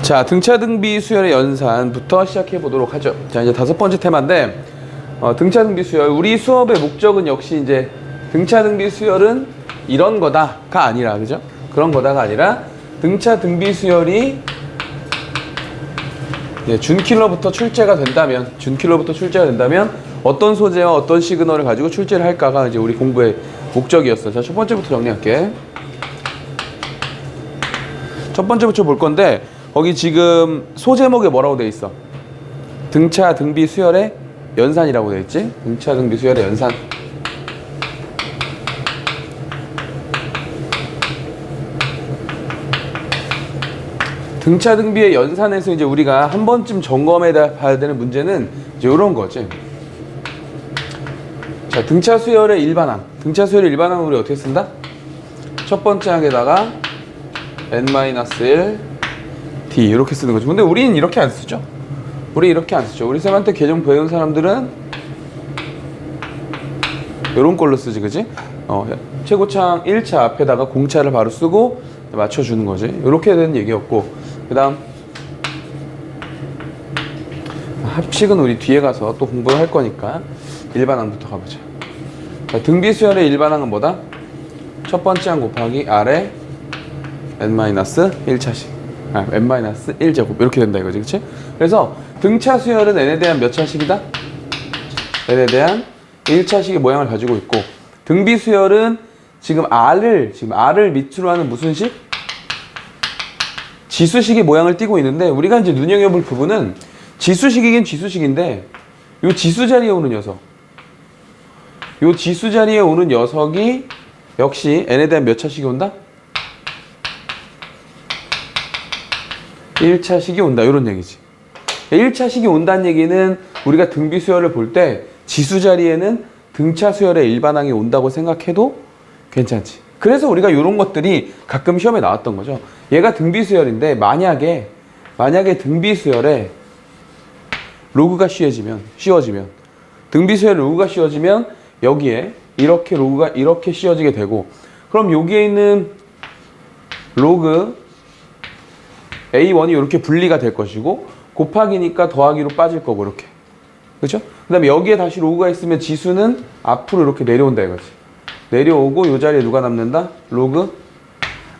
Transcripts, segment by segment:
자, 등차 등비 수열의 연산부터 시작해 보도록 하죠. 자, 이제 5번째 테마인데, 등차 등비 수열. 우리 수업의 목적은 역시 이제 등차 등비 수열은 이런 거다가 아니라, 그죠? 그런 거다가 아니라 등차 등비 수열이 준킬러부터 출제가 된다면, 어떤 소재와 어떤 시그널을 가지고 출제를 할까가 이제 우리 공부의 목적이었어요. 자, 첫 번째부터 정리할게. 첫 번째부터 볼 건데, 거기 지금 소제목에 뭐라고 돼 있어? 등차 등비 수열의 연산이라고 돼 있지? 등차 등비 수열의 연산. 등차 등비의 연산에서 이제 우리가 한 번쯤 점검해 봐야 되는 문제는 이제 이런 거지. 자, 등차 수열의 일반항. 등차 수열의 일반항은 우리 어떻게 쓴다? 첫 번째 항에다가 n-1 D 이렇게 쓰는 거죠. 근데 우리는 이렇게 안 쓰죠. 우리 쌤한테 계정 배운 사람들은 이런 걸로 쓰지, 그지? 최고창 1차 앞에다가 공차를 바로 쓰고 맞춰주는 거지. 이렇게 되는 얘기였고, 그 다음 합식은 우리 뒤에 가서 또 공부를 할 거니까 일반항부터 가보자. 자, 등비 수열의 일반항은 뭐다? 첫 번째 항 곱하기 R에 n-1차식. n-1제곱 이렇게 된다 이거지, 그치? 그래서 등차 수열은 n에 대한 몇 차식이다? n에 대한 1차식의 모양을 가지고 있고, 등비 수열은 지금 R을 밑으로 하는 무슨 식? 지수식의 모양을 띠고 있는데, 우리가 이제 눈여겨볼 부분은 지수식이긴 지수식인데, 요 지수 자리에 오는 녀석이 역시 n에 대한 몇 차식이 온다? 1차식이 온다, 이런 얘기지. 1차식이 온다는 얘기는 우리가 등비 수열을 볼 때 지수 자리에는 등차 수열의 일반항이 온다고 생각해도 괜찮지. 그래서 우리가 이런 것들이 가끔 시험에 나왔던 거죠. 얘가 등비 수열인데 만약에 등비 수열에 로그가 씌워지면 등비 수열에 로그가 씌워지면 여기에 이렇게 로그가 이렇게 씌워지게 되고, 그럼 여기에 있는 로그 A1이 이렇게 분리가 될 것이고, 곱하기니까 더하기로 빠질 거고, 이렇게. 그렇죠? 그 다음에 여기에 다시 로그가 있으면 지수는 앞으로 이렇게 내려온다 이거지. 내려오고 이 자리에 누가 남는다? 로그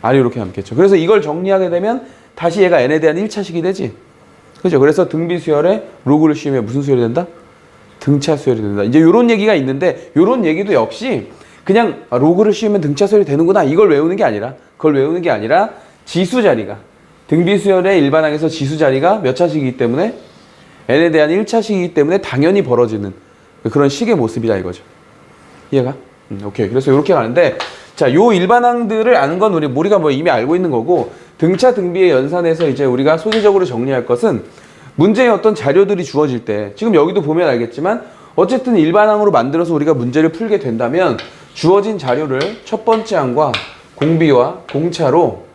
R이 이렇게 남겠죠. 그래서 이걸 정리하게 되면 다시 얘가 n에 대한 1차식이 되지. 그렇죠? 그래서 등비 수열에 로그를 씌우면 무슨 수열이 된다? 등차 수열이 된다. 이제 이런 얘기가 있는데, 이런 얘기도 역시 그냥 로그를 씌우면 등차 수열이 되는구나, 이걸 외우는 게 아니라 지수 자리가, 등비 수열의 일반항에서 지수 자리가 몇 차식이기 때문에 n에 대한 1차식이기 때문에 당연히 벌어지는 그런 식의 모습이다 이거죠. 이해가? 오케이. 그래서 이렇게 가는데, 자, 요 일반항들을 아는 건 우리가 뭐 이미 알고 있는 거고, 등차 등비의 연산에서 이제 우리가 소재적으로 정리할 것은 문제의 어떤 자료들이 주어질 때, 지금 여기도 보면 알겠지만 어쨌든 일반항으로 만들어서 우리가 문제를 풀게 된다면 주어진 자료를 첫 번째 항과 공비와 공차로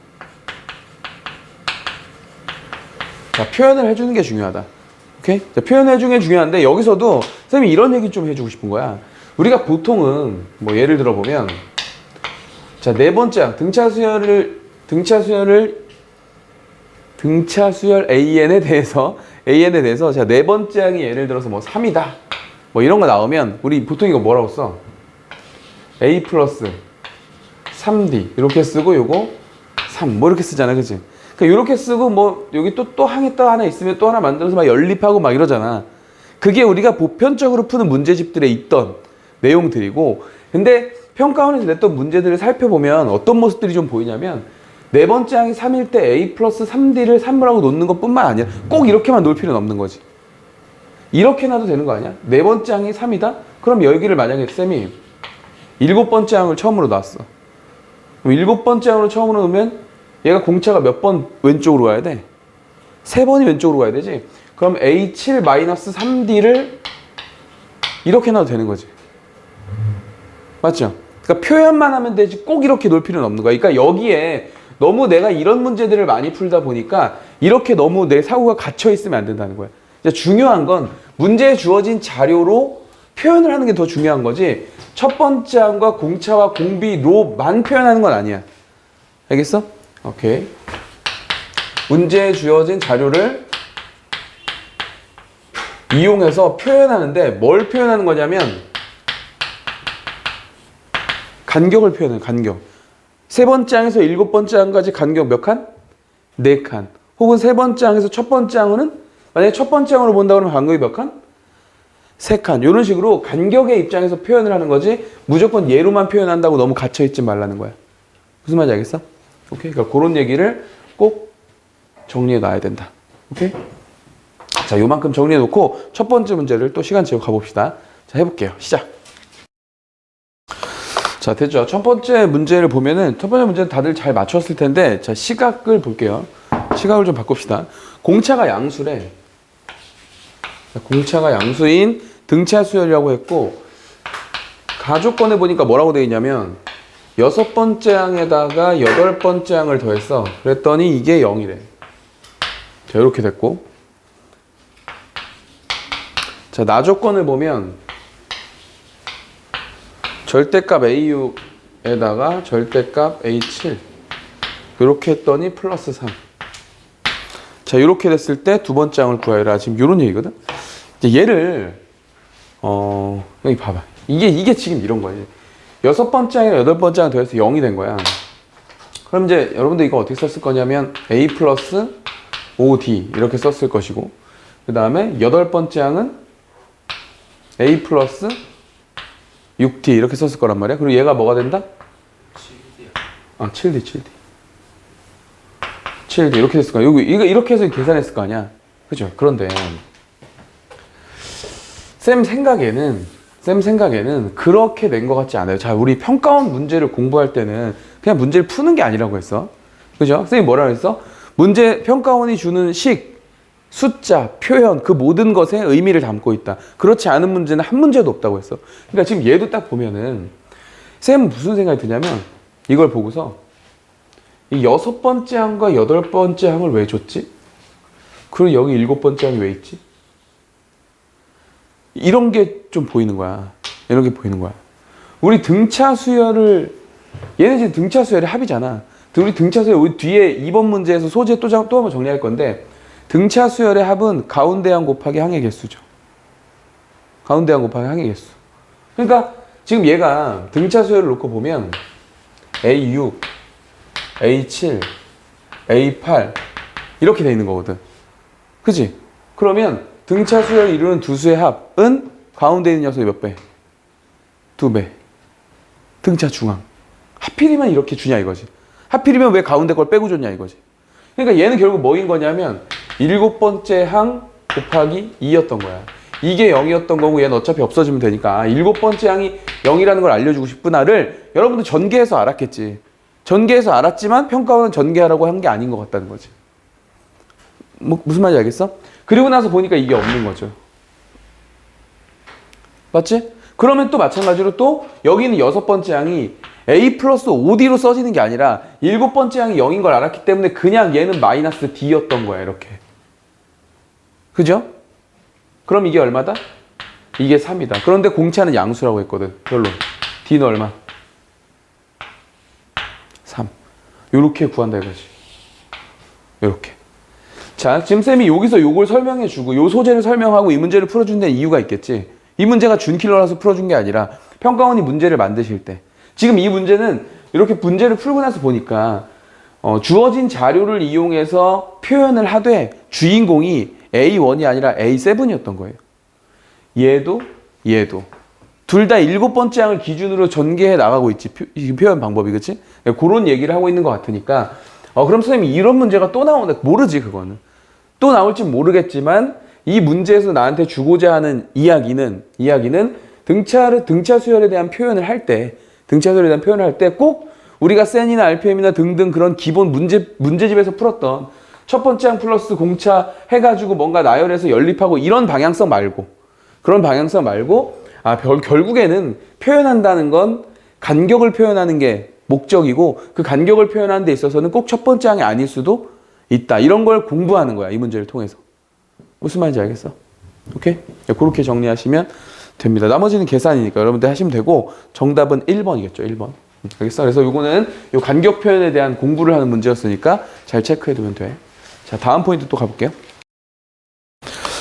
자, 표현을 해주는 게 중요하다. 오케이? 자, 표현을 해주는 게 중요한데, 여기서도 쌤이 이런 얘기 좀 해주고 싶은 거야. 우리가 보통은 뭐 예를 들어 보면, 자, 네 번째 항 등차 수열 AN에 대해서 자, 네 번째 항이 예를 들어서 뭐 3이다 뭐 이런 거 나오면 우리 보통 이거 뭐라고 써? A 플러스 3D 이렇게 쓰고, 요거 3 뭐 이렇게 쓰잖아, 그치? 그러니까 이렇게 쓰고, 뭐 여기 또 항이 또 하나 있으면 또 하나 만들어서 막 연립하고 막 이러잖아. 그게 우리가 보편적으로 푸는 문제집들에 있던 내용들이고, 근데 평가원에서 냈던 문제들을 살펴보면 어떤 모습들이 좀 보이냐면, 네 번째 항이 3일 때 A 플러스 3D를 3이라고 놓는 것 뿐만 아니라 꼭 이렇게만 놓을 필요는 없는 거지. 이렇게 놔도 되는 거 아니야? 네 번째 항이 3이다? 그럼 여기를 만약에 쌤이 7번째 항을 처음으로 놨어. 그럼 7번째 항으로 처음으로 놓으면 얘가 공차가 몇 번 왼쪽으로 가야 돼? 3번이 왼쪽으로 가야 되지? 그럼 A7-3D를 이렇게 놔도 되는 거지. 맞죠? 그러니까 표현만 하면 되지 꼭 이렇게 놓을 필요는 없는 거야. 그러니까 여기에 너무 내가 이런 문제들을 많이 풀다 보니까 이렇게 너무 내 사고가 갇혀 있으면 안 된다는 거야. 중요한 건 문제에 주어진 자료로 표현을 하는 게 더 중요한 거지, 첫 번째 항과 공차와 공비로만 표현하는 건 아니야. 알겠어? 오케이. 문제에 주어진 자료를 이용해서 표현하는데 뭘 표현하는 거냐면 간격을 표현해요. 간격. 세 번째 항에서 일곱 번째 항까지 간격 몇 칸? 네 칸. 혹은 세 번째 항에서 첫 번째 항은 만약에 첫 번째 항으로 본다 그러면 간격이 몇 칸? 세 칸. 이런 식으로 간격의 입장에서 표현을 하는 거지 무조건 예로만 표현한다고 너무 갇혀있지 말라는 거야. 무슨 말인지 알겠어? 오케이? 그러니까 그런 얘기를 꼭 정리해 놔야 된다. 오케이? 자, 요만큼 정리해 놓고 첫 번째 문제를 또 시간 재고 가봅시다. 자, 해볼게요. 시작. 자, 됐죠? 첫 번째 문제를 보면은 첫 번째 문제는 다들 잘 맞췄을 텐데 자, 시각을 볼게요. 시각을 좀 바꿉시다. 공차가 양수래. 자, 공차가 양수인 등차 수열이라고 했고 가조건에 보니까 뭐라고 되어 있냐면 여섯 번째 항에다가 여덟 번째 항을 더했어. 그랬더니 이게 0이래. 자, 이렇게 됐고 자, 나조건을 보면 절대값 A6에다가 절대값 A7 이렇게 했더니 플러스 3. 자, 이렇게 됐을 때 두 번째 항을 구하여라. 지금 이런 얘기거든. 이제 얘를 여기 봐봐. 이게 지금 이런 거예요. 여섯 번째 항이랑 여덟 번째 항 더해서 0이 된 거야. 그럼 이제 여러분들 이거 어떻게 썼을 거냐면 A 플러스 5D 이렇게 썼을 것이고 그 다음에 여덟 번째 항은 A 플러스 6D 이렇게 썼을 거란 말이야. 그리고 얘가 뭐가 된다? 7D. 7D 이렇게 됐을 거야. 이거 이렇게 해서 계산했을 거 아니야. 그죠? 그런데 쌤 생각에는 그렇게 낸 것 같지 않아요. 자, 우리 평가원 문제를 공부할 때는 그냥 문제를 푸는 게 아니라고 했어. 그죠? 선생님이 뭐라고 했어? 평가원이 주는 식, 숫자, 표현 그 모든 것에 의미를 담고 있다. 그렇지 않은 문제는 한 문제도 없다고 했어. 그러니까 지금 얘도 딱 보면은 쌤은 무슨 생각이 드냐면 이걸 보고서 이 여섯 번째 항과 여덟 번째 항을 왜 줬지? 그리고 여기 일곱 번째 항이 왜 있지? 이런 게 좀 보이는 거야. 이런 게 보이는 거야. 우리 등차 수열을 얘는 지금 등차 수열의 합이잖아. 우리 등차 수열 우리 뒤에 2번 문제에서 소재 또 한번 정리할 건데 등차 수열의 합은 가운데 항 곱하기 항의 개수죠. 가운데 항 곱하기 항의 개수. 그러니까 지금 얘가 등차 수열을 놓고 보면 A6, A7, A8 이렇게 돼 있는 거거든. 그치? 그러면 등차 수열을 이루는 두 수의 합은 가운데 있는 녀석이 몇 배? 2배. 등차 중앙. 하필이면 이렇게 주냐 이거지. 하필이면 왜 가운데 걸 빼고 줬냐 이거지. 그러니까 얘는 결국 뭐인 거냐면 일곱 번째 항 곱하기 2였던 거야. 이게 0이었던 거고 얘는 어차피 없어지면 되니까 일곱 번째 항이 0이라는 걸 알려주고 싶구나를 여러분들 전개해서 알았겠지. 전개해서 알았지만 평가원은 전개하라고 한 게 아닌 것 같다는 거지. 무슨 말인지 알겠어? 그리고 나서 보니까 이게 없는 거죠. 맞지? 그러면 또 마찬가지로 또 여기는 여섯 번째 항이 A 플러스 5D로 써지는 게 아니라 일곱 번째 항이 0인 걸 알았기 때문에 그냥 얘는 마이너스 D였던 거야. 이렇게. 그죠? 그럼 이게 얼마다? 이게 3이다. 그런데 공차는 양수라고 했거든. 결론. D는 얼마? 3. 요렇게 구한다 이거지. 요렇게. 자, 지금 쌤이 여기서 요걸 설명해주고 요 소재를 설명하고 이 문제를 풀어준 데는 이유가 있겠지. 이 문제가 준킬러라서 풀어준 게 아니라 평가원이 문제를 만드실 때 지금 이 문제는 이렇게 문제를 풀고 나서 보니까 주어진 자료를 이용해서 표현을 하되 주인공이 A1이 아니라 A7이었던 거예요. 얘도 둘 다 일곱 번째 항을 기준으로 전개해 나가고 있지. 표현 방법이. 그치? 그런 얘기를 하고 있는 것 같으니까 그럼 선생님이 이런 문제가 또 나오는데 모르지. 그거는 또 나올지 모르겠지만 이 문제에서 나한테 주고자 하는 이야기는 등차 수열에 대한 표현을 할 때 꼭 우리가 센이나 RPM이나 등등 그런 기본 문제집에서 풀었던 첫 번째 항 플러스 공차 해가지고 뭔가 나열해서 연립하고 이런 방향성 말고 결국에는 표현한다는 건 간격을 표현하는 게 목적이고 그 간격을 표현하는 데 있어서는 꼭 첫 번째 항이 아닐 수도 있다. 이런 걸 공부하는 거야. 이 문제를 통해서. 무슨 말인지 알겠어? 오케이? 그렇게 정리하시면 됩니다. 나머지는 계산이니까 여러분들 하시면 되고 정답은 1번이겠죠. 1번. 알겠어? 그래서 요거는 요 간격 표현에 대한 공부를 하는 문제였으니까 잘 체크해 두면 돼. 자, 자, 다음 포인트 또 가볼게요.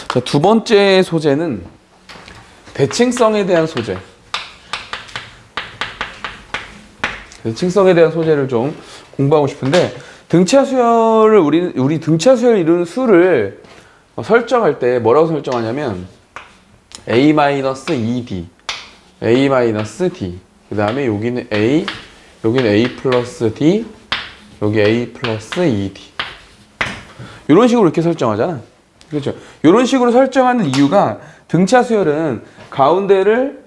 자, 두 번째 소재는 대칭성에 대한 소재. 대칭성에 대한 소재를 좀 공부하고 싶은데, 등차 수열을 우리 등차 수열 이루는 수를 설정할 때 뭐라고 설정하냐면 a-2d, a-d. 그 다음에 여기는 a, 여기는 a 플러스 d, 여기 a 플러스 2d. 이런 식으로 이렇게 설정하잖아. 그렇죠? 이런 식으로 설정하는 이유가 등차 수열은 가운데를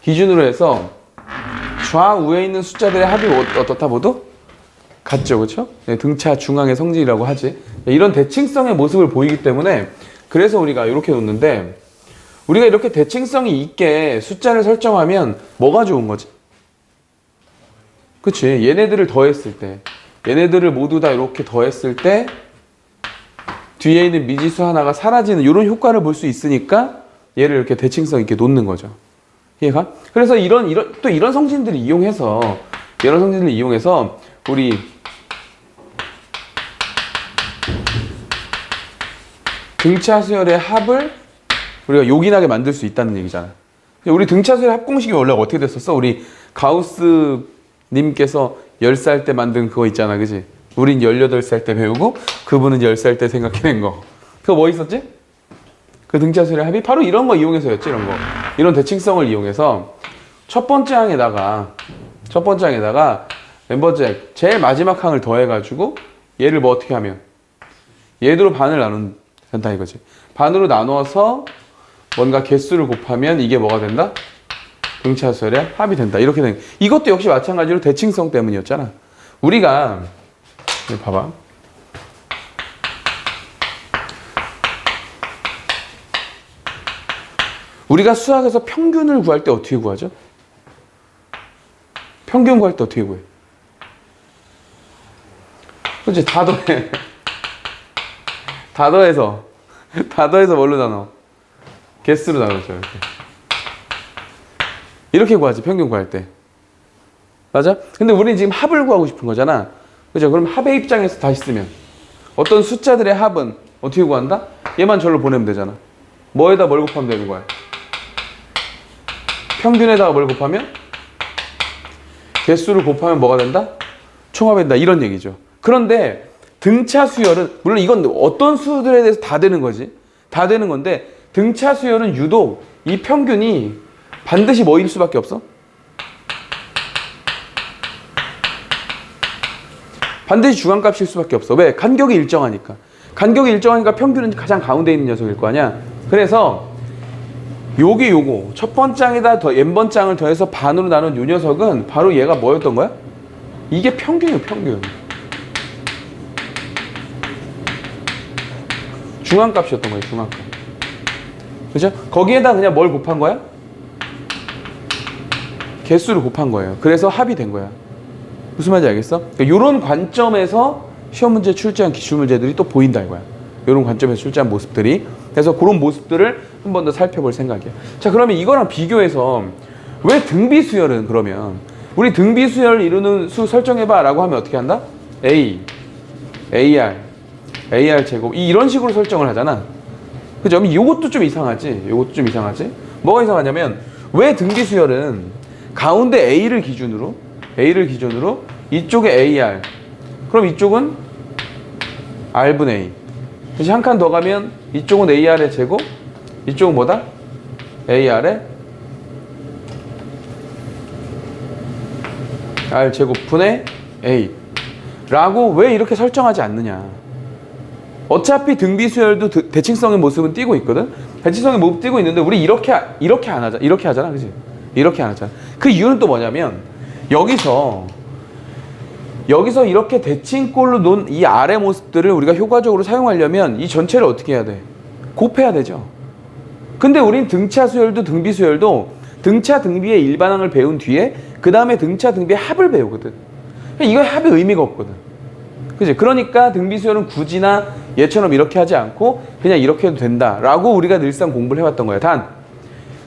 기준으로 해서 좌우에 있는 숫자들의 합이 어떻다 모두 같죠, 그렇죠? 네, 등차 중앙의 성질이라고 하지. 네, 이런 대칭성의 모습을 보이기 때문에 그래서 우리가 이렇게 놓는데, 우리가 이렇게 대칭성이 있게 숫자를 설정하면 뭐가 좋은 거지? 그치? 얘네들을 더했을 때, 얘네들을 모두 다 이렇게 더했을 때 뒤에 있는 미지수 하나가 사라지는 이런 효과를 볼 수 있으니까 얘를 이렇게 대칭성 있게 놓는 거죠. 이해가? 그래서 또 이런 성질들을 이용해서 우리 등차 수열의 합을 우리가 요긴하게 만들 수 있다는 얘기잖아. 우리 등차 수열 합 공식이 원래 어떻게 됐었어? 우리 가우스 님께서 10살 때 만든 그거 있잖아, 그지? 우린 18살 때 배우고 그분은 10살 때 생각해낸 거. 그거 뭐 있었지? 그 등차 수열의 합이 바로 이런 거 이용해서였지, 이런 거. 이런 대칭성을 이용해서 첫 번째 항에다가 멤버잭 제일 마지막 항을 더해가지고 얘를 뭐 어떻게 하면 얘대로 반을 나눈 된다 이거지. 반으로 나눠서 뭔가 개수를 곱하면 이게 뭐가 된다? 등차 수열의 합이 된다. 이렇게 된. 이것도 역시 마찬가지로 대칭성 때문이었잖아. 우리가 여기 봐봐. 우리가 수학에서 평균을 구할 때 어떻게 구하죠? 평균 구할 때 어떻게 구해? 그렇지, 다 더해. 다 더해서 뭘로 나눠? 개수로 나누죠. 이렇게 구하지, 평균 구할 때. 맞아? 근데 우리는 지금 합을 구하고 싶은 거잖아. 그죠? 그럼 합의 입장에서 다시 쓰면 어떤 숫자들의 합은 어떻게 구한다? 얘만 절로 보내면 되잖아. 뭐에다 뭘 곱하면 되는 거야? 평균에다가 뭘 곱하면? 개수를 곱하면 뭐가 된다? 총합이 된다. 이런 얘기죠. 그런데 등차 수열은, 물론 이건 어떤 수들에 대해서 다 되는 거지. 다 되는 건데, 등차 수열은 유독 이 평균이 반드시 뭐일 수밖에 없어? 반드시 주간값일 수밖에 없어. 왜? 간격이 일정하니까. 간격이 일정하니까 평균은 가장 가운데 있는 녀석일 거 아니야. 그래서 요거 첫 번장에다 더 n번장을 더해서 반으로 나눈 요 녀석은 바로 얘가 뭐였던 거야? 이게 평균이에요, 평균. 중앙값이었던 거예요, 중앙값. 그죠? 거기에다 그냥 뭘 곱한 거야? 개수를 곱한 거예요. 그래서 합이 된 거야. 무슨 말인지 알겠어? 그러니까 이런 관점에서 시험 문제 출제한 기출 문제들이 또 보인다 이거야. 이런 관점에서 출제한 모습들이. 그래서 그런 모습들을 한 번 더 살펴볼 생각이야. 자, 그러면 이거랑 비교해서 왜 등비수열은 그러면 우리 등비수열을 이루는 수 설정해봐 라고 하면 어떻게 한다? A, AR 제곱 이런 식으로 설정을 하잖아. 그죠? 이것도 좀 이상하지? 뭐가 이상하냐면 왜 등비수열은 가운데 A를 기준으로 이쪽에 AR, 그럼 이쪽은 R분의 A. 다시 한 칸 더 가면 이쪽은 AR의 제곱, 이쪽은 뭐다? AR의 R 제곱분의 A 라고 왜 이렇게 설정하지 않느냐. 어차피 등비수열도 대칭성의 모습은 띄고 있거든. 대칭성의 모습 띄고 있는데 우리 이렇게 안 하자. 이렇게 하잖아, 그지? 이렇게 안 하잖아. 그 이유는 또 뭐냐면 여기서 이렇게 대칭꼴로 놓은 이 아래 모습들을 우리가 효과적으로 사용하려면 이 전체를 어떻게 해야 돼? 곱해야 되죠. 근데 우린 등차 수열도 등비수열도 등차 등비의 일반항을 배운 뒤에 그 다음에 등차 등비의 합을 배우거든. 이거 합의 의미가 없거든. 그치? 그러니까 등비수열은 굳이나 얘처럼 이렇게 하지 않고 그냥 이렇게 해도 된다라고 우리가 늘상 공부를 해왔던 거야. 단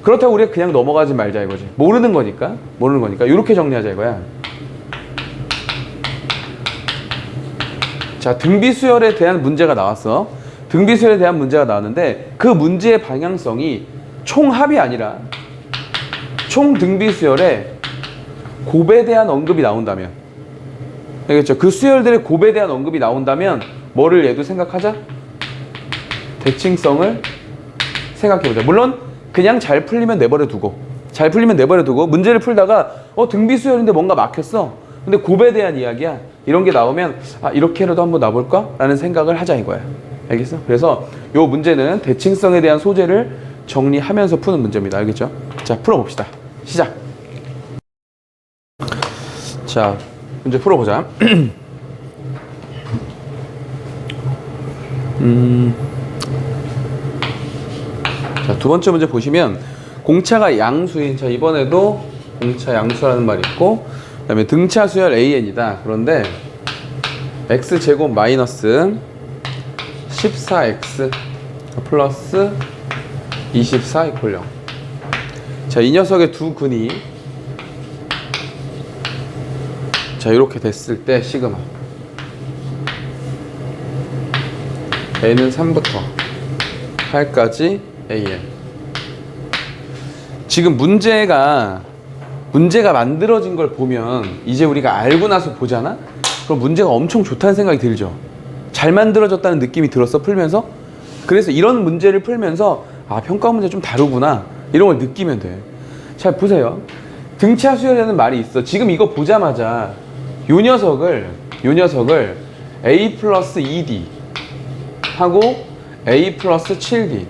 그렇다고 우리가 그냥 넘어가지 말자 이거지. 모르는 거니까 이렇게 정리하자 이거야. 자, 등비수열에 대한 문제가 나왔어. 등비수열에 대한 문제가 나왔는데 그 문제의 방향성이 총합이 아니라 총 등비수열에 곱에 대한 언급이 나온다면, 알겠죠? 그 수열들의 곱에 대한 언급이 나온다면 뭐를 얘도 생각하자? 대칭성을 생각해보자. 물론 그냥 잘 풀리면 내버려 두고 문제를 풀다가 등비수열인데 뭔가 막혔어. 근데 곱에 대한 이야기야. 이런 게 나오면 이렇게라도 한번 놔볼까? 라는 생각을 하자 이거야. 알겠어? 그래서 요 문제는 대칭성에 대한 소재를 정리하면서 푸는 문제입니다. 알겠죠? 자, 풀어봅시다. 시작. 자, 문제 풀어보자. 자, 두 번째 문제 보시면 공차가 양수인, 자, 이번에도 공차 양수라는 말이 있고, 그 다음에 등차 수열 AN이다. 그런데 x제곱 마이너스 14x 플러스 24 이퀄 0. 자, 이 녀석의 두 근이 자, 이렇게 됐을 때 시그마 n은 3부터 8까지 an. 지금 문제가 만들어진 걸 보면 이제 우리가 알고 나서 보잖아? 그럼 문제가 엄청 좋다는 생각이 들죠. 잘 만들어졌다는 느낌이 들었어, 풀면서. 그래서 이런 문제를 풀면서 평가 문제 좀 다르구나 이런 걸 느끼면 돼. 잘 보세요. 등차 수열이라는 말이 있어. 지금 이거 보자마자 요 녀석을 a 플러스 2d 하고 a 플러스 7d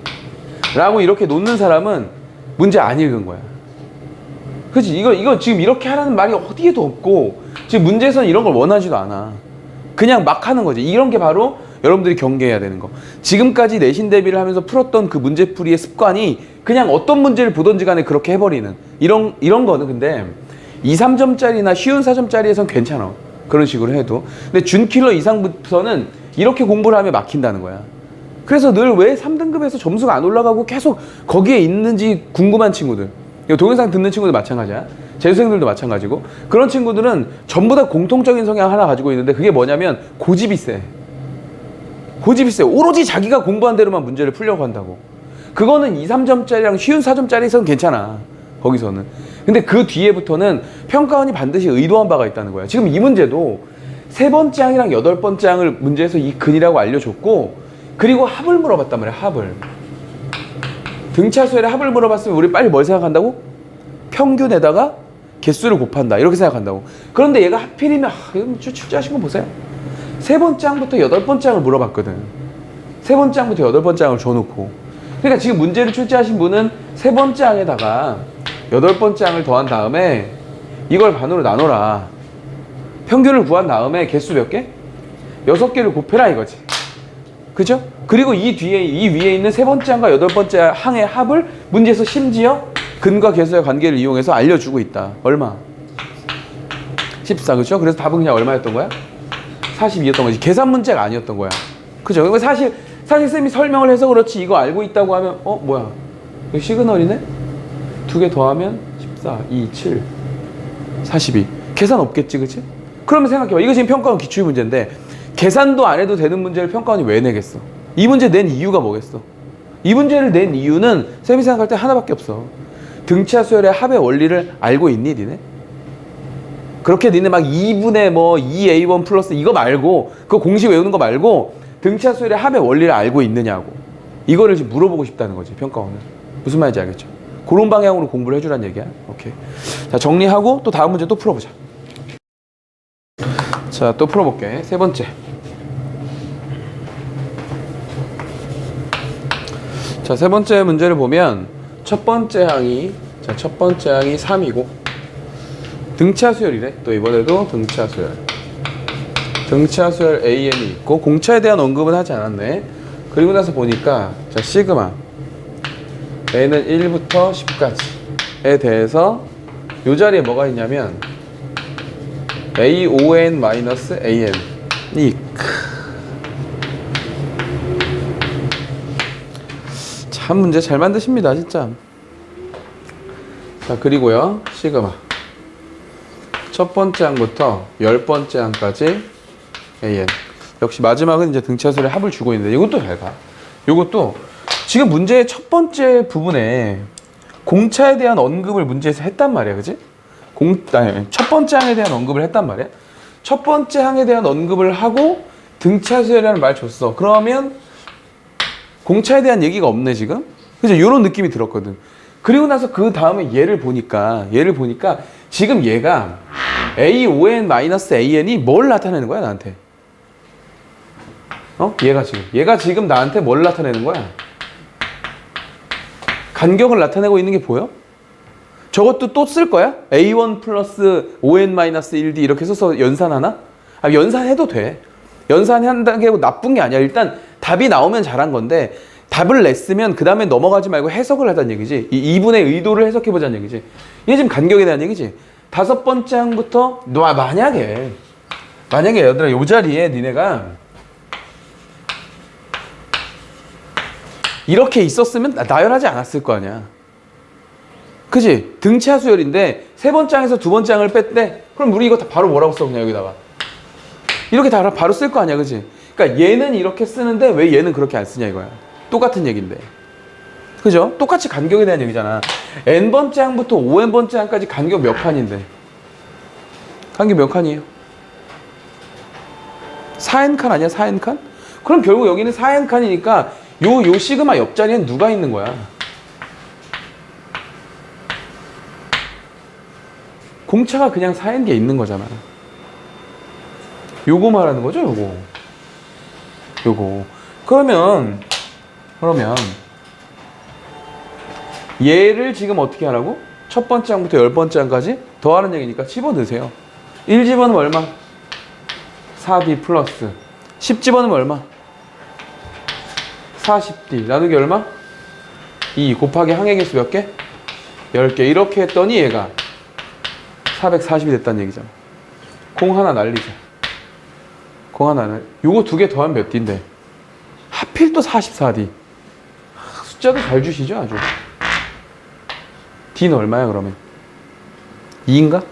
라고 이렇게 놓는 사람은 문제 안 읽은 거야. 그치? 이거 지금 이렇게 하라는 말이 어디에도 없고, 지금 문제에서는 이런 걸 원하지도 않아. 그냥 막 하는 거지. 이런 게 바로 여러분들이 경계해야 되는 거. 지금까지 내신 대비를 하면서 풀었던 그 문제풀이의 습관이 그냥 어떤 문제를 보던지 간에 그렇게 해버리는 이런 거는, 근데 2, 3점짜리나 쉬운 4점짜리에선 괜찮아. 그런 식으로 해도. 근데 준킬러 이상부터는 이렇게 공부를 하면 막힌다는 거야. 그래서 늘 왜 3등급에서 점수가 안 올라가고 계속 거기에 있는지 궁금한 친구들, 동영상 듣는 친구들 마찬가지야. 재수생들도 마찬가지고, 그런 친구들은 전부 다 공통적인 성향 하나 가지고 있는데 그게 뭐냐면 고집이 세. 오로지 자기가 공부한 대로만 문제를 풀려고 한다고. 그거는 2, 3점짜리랑 쉬운 4점짜리에서는 괜찮아, 거기서는. 근데 그 뒤에부터는 평가원이 반드시 의도한 바가 있다는 거야. 지금 이 문제도 3번째 항이랑 8번째 항을 문제에서 이 근이라고 알려줬고, 그리고 합을 물어봤단 말이야. 합을. 등차 수열의 합을 물어봤으면 우리 빨리 뭘 생각한다고? 평균에다가 개수를 곱한다 이렇게 생각한다고. 그런데 얘가 하필이면 이거 출제하신 거 보세요. 3번째 항부터 8번째 항을 물어봤거든. 3번째 항부터 8번째 항을 줘놓고. 그러니까 지금 문제를 출제하신 분은 3번째 항에다가 8번째 항을 더한 다음에 이걸 반으로 나눠라. 평균을 구한 다음에 개수 몇 개? 6개를 곱해라 이거지. 그죠? 그리고 이 위에 있는 3번째 항과 8번째 항의 합을 문제에서 심지어 근과 개수의 관계를 이용해서 알려주고 있다. 얼마? 14, 그렇죠? 그래서 답은 그냥 얼마였던 거야? 42였던 거지. 계산 문제가 아니었던 거야. 그죠? 사실 쌤이 설명을 해서 그렇지, 이거 알고 있다고 하면 뭐야? 이거 시그널이네? 2개 더하면 14, 2, 7, 42. 계산 없겠지, 그치? 그러면 생각해봐. 이거 지금 평가원 기출 문제인데 계산도 안 해도 되는 문제를 평가원이 왜 내겠어? 이 문제 낸 이유가 뭐겠어? 이 문제를 낸 이유는 쌤이 생각할 때 하나밖에 없어. 등차 수열의 합의 원리를 알고 있니, 니네? 그렇게 니네 막 2분의 2a1 플러스 이거 말고, 그거 공식 외우는 거 말고 등차 수열의 합의 원리를 알고 있느냐고. 이거를 지금 물어보고 싶다는 거지, 평가원은. 무슨 말인지 알겠죠? 그런 방향으로 공부를 해주란 얘기야. 오케이. 자, 정리하고 또 다음 문제 또 풀어보자. 자, 또 풀어볼게. 3번째. 자, 3번째 문제를 보면 첫 번째 항이 3이고 등차 수열이래. 또 이번에도 등차 수열 AN이 있고 공차에 대한 언급은 하지 않았네. 그리고 나서 보니까 자, 시그마 N은 1부터 10까지에 대해서 이 자리에 뭐가 있냐면 AON-AN이 참 문제 잘 만드십니다, 진짜. 자, 그리고요, 시그마 첫 번째 항부터 10번째 항까지 AN. 역시 마지막은 이제 등차수열의 합을 주고 있는데 이것도 잘 봐. 이것도 지금 문제의 첫 번째 부분에 공차에 대한 언급을 문제에서 했단 말이야, 그지? 첫 번째 항에 대한 언급을 했단 말이야. 첫 번째 항에 대한 언급을 하고 등차수열이라는 말 줬어. 그러면 공차에 대한 얘기가 없네 지금. 그죠? 이런 느낌이 들었거든. 그리고 나서 그 다음에 얘를 보니까 지금 얘가 AON-AN이 뭘 나타내는 거야 나한테? 얘가 지금 나한테 뭘 나타내는 거야? 간격을 나타내고 있는 게 보여? 저것도 또 쓸 거야? A1 플러스 ON-1D 이렇게 써서 연산하나? 연산해도 돼. 연산한다는 게 나쁜 게 아니야. 일단 답이 나오면 잘한 건데 답을 냈으면 그 다음에 넘어가지 말고 해석을 하자는 얘기지. 이 2분의 의도를 해석해보자는 얘기지. 이게 지금 간격에 대한 얘기지. 다섯 번째 항부터 만약에 얘들아 이 자리에 니네가 이렇게 있었으면 나열하지 않았을 거 아니야. 그지? 등차 수열인데 세 번째 항에서 두 번째 항을 뺐대. 그럼 우리 이거 다 바로 뭐라고 써 그냥 여기다가 이렇게 다 바로 쓸 거 아니야, 그지? 그러니까 얘는 이렇게 쓰는데 왜 얘는 그렇게 안 쓰냐 이거야. 똑같은 얘기인데, 그죠? 똑같이 간격에 대한 얘기잖아. n번째 항부터 5n번째 항까지 간격 몇 칸인데? 간격 몇 칸이에요? 4n칸 아니야? 4n칸? 그럼 결국 여기는 4n칸이니까 요 시그마 옆자리엔 누가 있는 거야? 공차가 그냥 4n개 있는 거잖아. 요거 말하는 거죠, 요거. 그러면 얘를 지금 어떻게 하라고? 첫 번째 항부터 10번째 항까지 더하는 얘기니까 집어넣으세요. 1 집어넣으면 얼마? 4D 플러스 10 집어넣으면 얼마? 40D 나누기 얼마? 2 곱하기 항의 개수 몇 개? 10개. 이렇게 했더니 얘가 440이 됐다는 얘기잖아. 공 하나 날리자. 요거 두 개 더하면 몇 D인데? 하필 또 44D. 숫자도 잘 주시죠, 아주. D는 얼마야, 그러면? 2인가?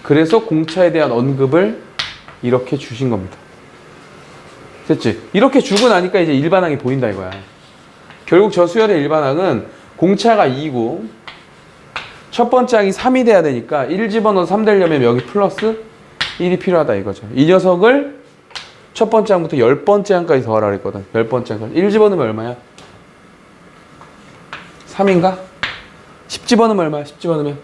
그래서 공차에 대한 언급을 이렇게 주신 겁니다. 됐지? 이렇게 주고 나니까 이제 일반항이 보인다 이거야. 결국 저 수열의 일반항은 공차가 2고 첫 번째 항이 3이 돼야 되니까 1 집어넣어서 3 되려면 여기 플러스 1이 필요하다 이거죠. 이 녀석을 첫 번째 항부터 10번째 항까지 더하라 그랬거든. 10번째 항까지. 1 집어넣으면 얼마야? 3인가? 10 집어넣으면 얼마야? 10 집어넣으면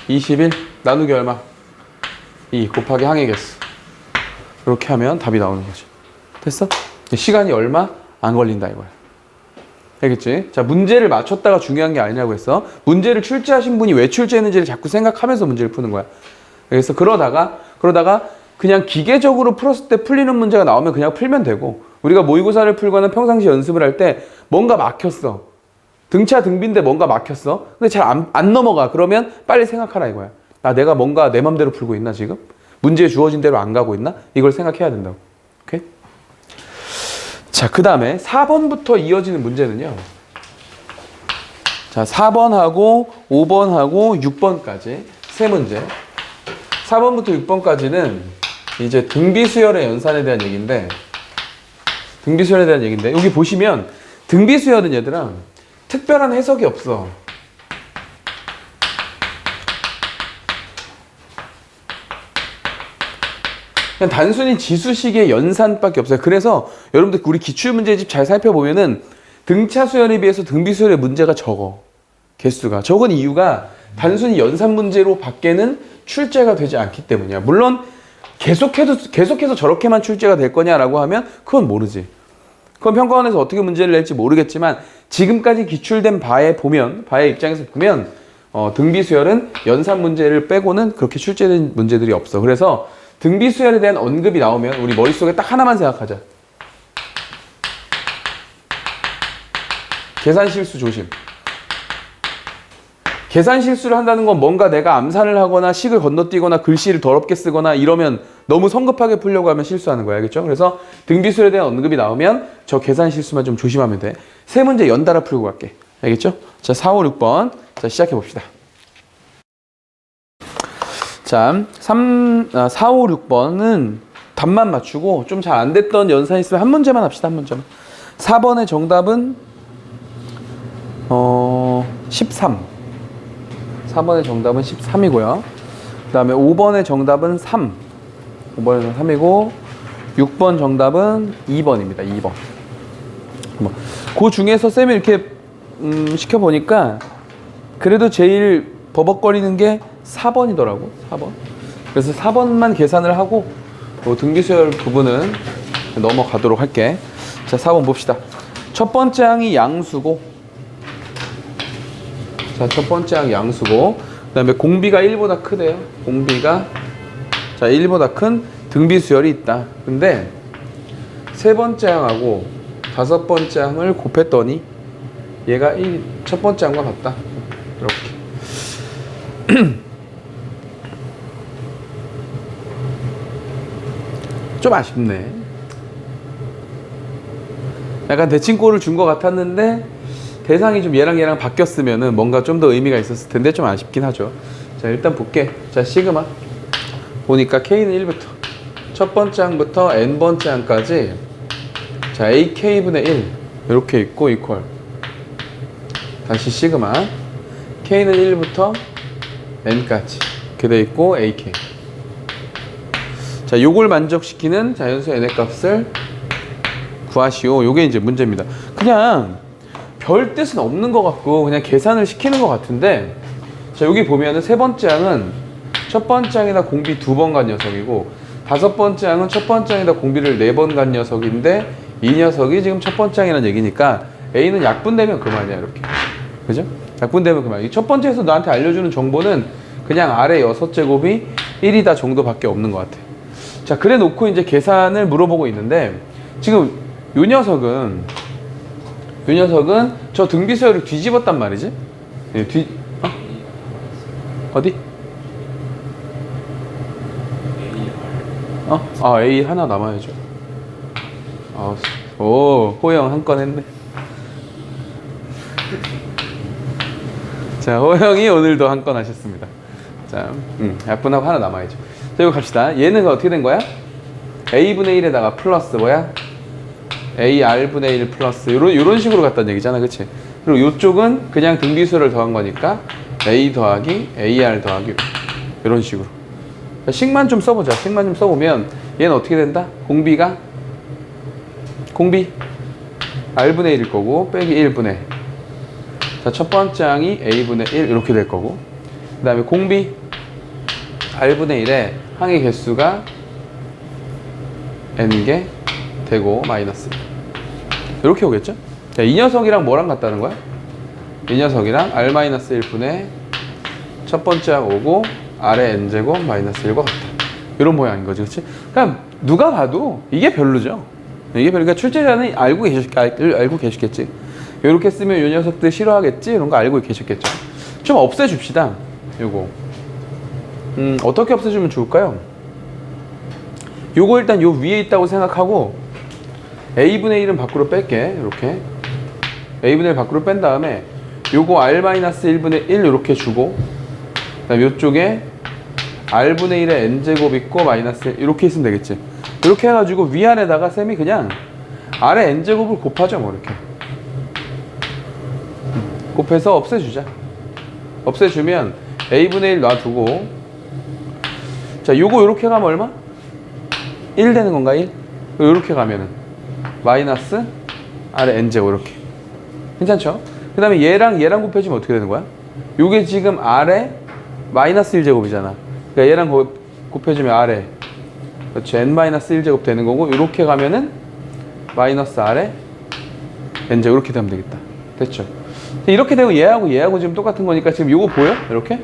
21 나누기 얼마? 2 곱하기 항의 개수. 이렇게 하면 답이 나오는 거지. 됐어? 시간이 얼마 안 걸린다 이거야. 알겠지? 자, 문제를 맞췄다가 중요한 게 아니냐고 했어. 문제를 출제하신 분이 왜 출제했는지를 자꾸 생각하면서 문제를 푸는 거야. 그래서 그러다가 그냥 기계적으로 풀었을 때 풀리는 문제가 나오면 그냥 풀면 되고, 우리가 모의고사를 풀거나 평상시 연습을 할 때 뭔가 막혔어. 등차 등비인데 뭔가 막혔어. 근데 잘 안 넘어가. 그러면 빨리 생각하라 이거야. 내가 뭔가 내 맘대로 풀고 있나 지금? 문제에 주어진 대로 안 가고 있나? 이걸 생각해야 된다고. 오케이? 자, 그 다음에 4번부터 이어지는 문제는요. 자, 4번하고 5번하고 6번까지 세 문제. 4번부터 6번까지는 이제 등비수열의 연산에 대한 얘기인데, 여기 보시면 등비수열은 얘들아 특별한 해석이 없어. 그냥 단순히 지수식의 연산밖에 없어요. 그래서 여러분들 우리 기출문제집 잘 살펴보면은 등차 수열에 비해서 등비 수열의 문제가 적어. 개수가. 적은 이유가 단순히 연산 문제로 밖에는 출제가 되지 않기 때문이야. 물론 계속해서 저렇게만 출제가 될 거냐라고 하면 그건 모르지. 그건 평가원에서 어떻게 문제를 낼지 모르겠지만 지금까지 기출된 바의 입장에서 보면 등비 수열은 연산 문제를 빼고는 그렇게 출제된 문제들이 없어. 그래서 등비 수열에 대한 언급이 나오면 우리 머릿속에 딱 하나만 생각하자. 계산 실수 조심. 계산 실수를 한다는 건 뭔가 내가 암산을 하거나 식을 건너뛰거나 글씨를 더럽게 쓰거나 이러면 너무 성급하게 풀려고 하면 실수하는 거야. 알겠죠? 그래서 등비 수열에 대한 언급이 나오면 저 계산 실수만 좀 조심하면 돼. 세 문제 연달아 풀고 갈게. 알겠죠? 자, 4, 5, 6번. 자, 시작해 봅시다. 자, 4, 5, 6번은 답만 맞추고 좀 잘 안 됐던 연산 있으면 한 문제만 합시다. 한 문제만. 4번의 정답은 13. 4번의 정답은 13이고요. 그 다음에 5번의 정답은 3. 5번에서 3이고 6번 정답은 2번입니다. 2번. 그 중에서 쌤이 이렇게 시켜보니까 그래도 제일 버벅거리는 게 4번이더라고. 4번. 그래서 4번만 계산을 하고 등비수열 부분은 넘어가도록 할게. 자, 4번 봅시다. 첫 번째 항이 양수고, 자, 첫 번째 항이 양수고, 그 다음에 공비가 1보다 크대요. 공비가, 자, 1보다 큰 등비수열이 있다. 근데 세 번째 항하고 다섯 번째 항을 곱했더니 얘가 첫 번째 항과 같다. 이렇게. 좀 아쉽네. 약간 대칭꼴을 준 것 같았는데 대상이 좀 얘랑 바뀌었으면은 뭔가 좀 더 의미가 있었을 텐데 좀 아쉽긴 하죠. 자, 일단 볼게. 자, 시그마 보니까 K는 1부터 첫 번째 항부터 N번째 항까지, 자, AK분의 1 이렇게 있고 이퀄, 다시 시그마 K는 1부터 N까지 이렇게 돼 있고 AK. 자, 요걸 만족시키는 자연수 n의 값을 구하시오. 요게 이제 문제입니다. 그냥 별 뜻은 없는 것 같고 그냥 계산을 시키는 것 같은데, 자, 여기 보면은 세 번째 항은 첫 번째 항에다 공비 2번 간 녀석이고, 다섯 번째 항은 첫 번째 항에다 공비를 4번 간 녀석인데, 이 녀석이 지금 첫 번째 항이라는 얘기니까 A는 약분되면 그만이야. 이렇게. 그죠? 약분되면 그만. 이 첫 번째에서 나한테 알려주는 정보는 그냥 아래 6제곱이 1이다 정도밖에 없는 것 같아. 자, 그래 놓고 이제 계산을 물어보고 있는데, 지금 요 녀석은 저 등비수열을 뒤집었단 말이지. 예, 어디? A 하나 남아야죠. 오, 호영 한 건 했네. 자, 호영이 오늘도 한 건 하셨습니다. 자, 약분하고 하나 남아야죠. 자, 이거 갑시다. 얘는 어떻게 된 거야? A분의 1에다가 플러스 뭐야? AR분의 1 플러스 요런 식으로 갔다는 얘기잖아. 그치? 그리고 요쪽은 그냥 등비수를 더한 거니까 A 더하기 AR 더하기 이런 식으로. 자, 식만 좀 써보자. 식만 좀 써보면 얘는 어떻게 된다? 공비 R분의 1일 거고 빼기 1분의, 자, 첫 번째 항이 A분의 1 이렇게 될 거고, 그 다음에 공비 R분의 1에 항의 개수가 N개 되고 마이너스 이렇게 오겠죠? 자, 이 녀석이랑 뭐랑 같다는 거야? 이 녀석이랑 R-1분의 첫 번째 항 오고 R의 N제곱 마이너스 1과 같다. 이런 모양인 거지. 그치? 그러니까 누가 봐도 이게 별로죠. 이게 별로. 그러니까 출제자는 알고 계시겠지. 이렇게 쓰면 이 녀석들 싫어하겠지. 이런 거 알고 계셨겠죠. 좀 없애줍시다. 요거. 어떻게 없애주면 좋을까요? 요거 일단 요 위에 있다고 생각하고 A분의 1은 밖으로 뺄게. 이렇게 A분의 1 밖으로 뺀 다음에 요거 R-1분의 1 이렇게 주고, 그 다음에 요쪽에 R분의 1에 N제곱 있고 마이너스 1 이렇게 있으면 되겠지. 이렇게 해가지고 위아래다가 쌤이 그냥 R의 N제곱을 곱하죠. 뭐 이렇게 곱해서 없애주자. 없애주면 A분의 1 놔두고, 자, 요거 요렇게 가면 얼마? 1 되는 건가? 1? 요렇게 가면은 마이너스 R의 N제곱 이렇게. 괜찮죠? 그 다음에 얘랑 곱해주면 어떻게 되는 거야? 요게 지금 R의 마이너스 1제곱이잖아. 그러니까 얘랑 곱해주면 R의, 그렇지, N-1제곱 되는 거고, 요렇게 가면은 마이너스 R의 N제곱 이렇게 되면 되겠다. 됐죠? 이렇게 되고 얘하고 지금 똑같은 거니까 지금 요거 보여? 이렇게?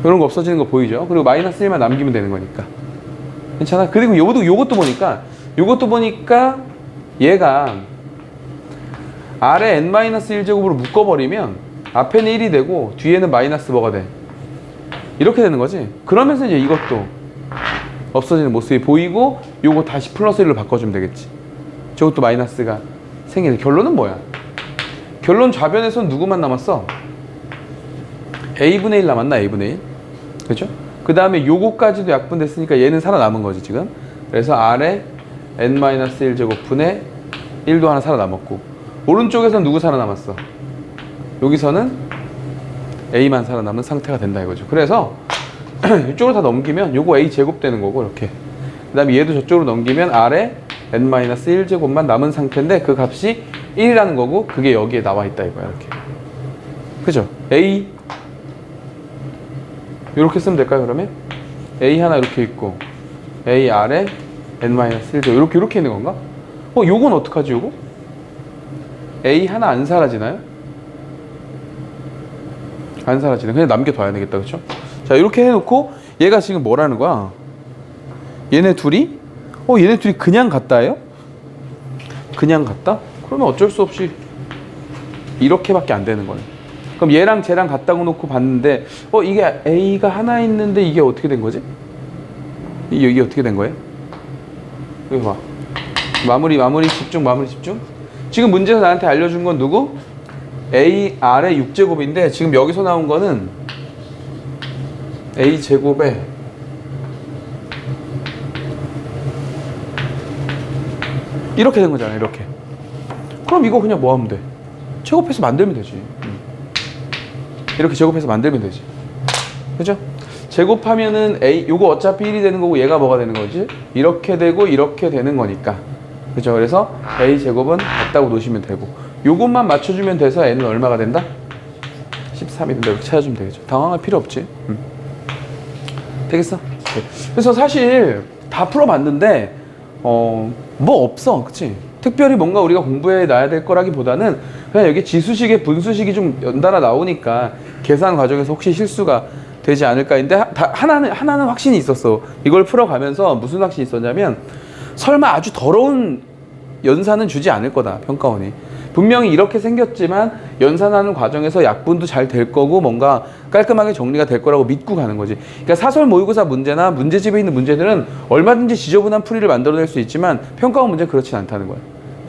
이런 거 없어지는 거 보이죠? 그리고 마이너스 1만 남기면 되는 거니까. 괜찮아? 그리고 요것도 보니까 얘가 R의 N-1제곱으로 묶어버리면 앞에는 1이 되고 뒤에는 마이너스 뭐가 돼? 이렇게 되는 거지. 그러면서 이제 이것도 없어지는 모습이 보이고 요거 다시 플러스 1로 바꿔주면 되겠지. 저것도 마이너스가 생기는. 결론은 뭐야? 결론 좌변에선 누구만 남았어? A분의 1 남았나? A분의 1? 그죠? 그 다음에 요거까지도 약분됐으니까 얘는 살아남은 거지 지금. 그래서 R에 n-1제곱분의 1도 하나 살아남았고, 오른쪽에서는 누구 살아남았어? 여기서는 A만 살아남은 상태가 된다 이거죠. 그래서 이쪽으로 다 넘기면 요거 A 제곱 되는 거고, 이렇게. 그 다음에 얘도 저쪽으로 넘기면 R에 n-1제곱만 남은 상태인데 그 값이 1이라는 거고, 그게 여기에 나와 있다 이거야. 이렇게. 그죠? A 이렇게 쓰면 될까요? 그러면 A 하나 이렇게 있고 A R에 n-1제곱 이렇게 있는 건가? 요건 어떡하지 요거? A 하나 안 사라지나요? 안 사라지네. 그냥 남겨둬야 되겠다. 그쵸? 자, 이렇게 해놓고 얘가 지금 뭐라는 거야? 얘네 둘이 그냥 같다예요? 그냥 같다? 그러면 어쩔 수 없이 이렇게밖에 안 되는 거예요. 그럼 얘랑 쟤랑 같다고 놓고 봤는데 이게 A가 하나 있는데 이게 어떻게 된 거지? 이게 어떻게 된 거예요? 여기 봐. 마무리 집중. 지금 문제에서 나한테 알려준 건 누구? A R의 6제곱인데 지금 여기서 나온 거는 A 제곱에 이렇게 된 거잖아요. 이렇게. 그럼 이거 그냥 뭐 하면 돼? 제곱해서 만들면 되지. 이렇게 제곱해서 만들면 되지. 그죠? 제곱하면은 A, 요거 어차피 1이 되는 거고 얘가 뭐가 되는 거지? 이렇게 되고 이렇게 되는 거니까. 그죠? 그래서 A 제곱은 같다고 놓으시면 되고, 요것만 맞춰주면 돼서 N은 얼마가 된다? 13이 된다. 이렇게 찾아주면 되겠죠. 당황할 필요 없지. 되겠어? 네. 그래서 사실 다 풀어봤는데 뭐 없어. 그치? 특별히 뭔가 우리가 공부해 놔야 될 거라기보다는 그냥 여기 지수식에 분수식이 좀 연달아 나오니까 계산 과정에서 혹시 실수가 되지 않을까인데, 하나는 확신이 있었어. 이걸 풀어가면서 무슨 확신이 있었냐면, 설마 아주 더러운 연산은 주지 않을 거다, 평가원이. 분명히 이렇게 생겼지만 연산하는 과정에서 약분도 잘 될 거고 뭔가 깔끔하게 정리가 될 거라고 믿고 가는 거지. 그러니까 사설 모의고사 문제나 문제집에 있는 문제들은 얼마든지 지저분한 풀이를 만들어낼 수 있지만 평가원 문제는 그렇진 않다는 거야.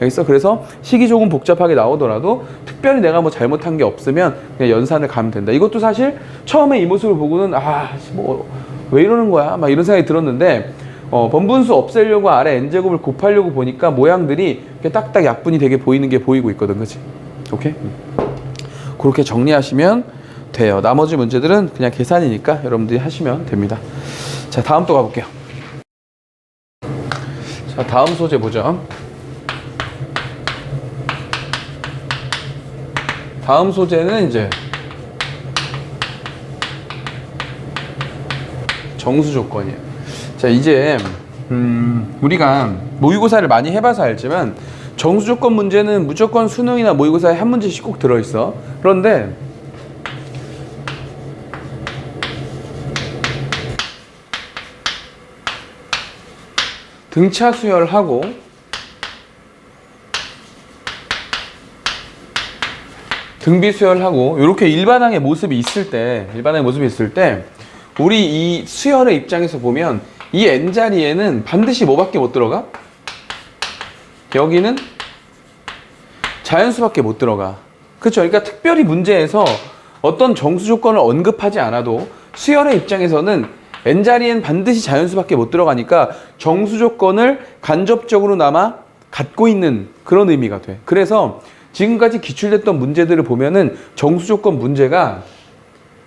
알겠어? 그래서 식이 조금 복잡하게 나오더라도 특별히 내가 뭐 잘못한 게 없으면 그냥 연산을 가면 된다. 이것도 사실 처음에 이 모습을 보고는 왜 이러는 거야? 막 이런 생각이 들었는데, 번분수 없애려고 아래 n제곱을 곱하려고 보니까 모양들이 이렇게 딱딱 약분이 되게 보이는 게 보이고 있거든. 그치? 오케이? 그렇게 정리하시면 돼요. 나머지 문제들은 그냥 계산이니까 여러분들이 하시면 됩니다. 자, 다음 또 가볼게요. 자, 다음 소재 보죠. 다음 소재는 이제 정수 조건이에요. 자, 이제 우리가 모의고사를 많이 해봐서 알지만 정수 조건 문제는 무조건 수능이나 모의고사에 한 문제씩 꼭 들어있어. 그런데 등차 수열하고 등비 수열하고 이렇게 일반항의 모습이 있을 때 우리 이 수열의 입장에서 보면 이 n자리에는 반드시 뭐밖에 못 들어가? 여기는 자연수밖에 못 들어가. 그렇죠? 그러니까 특별히 문제에서 어떤 정수 조건을 언급하지 않아도 수열의 입장에서는 n자리엔 반드시 자연수밖에 못 들어가니까 정수 조건을 간접적으로나마 갖고 있는 그런 의미가 돼. 그래서 지금까지 기출됐던 문제들을 보면은 정수 조건 문제가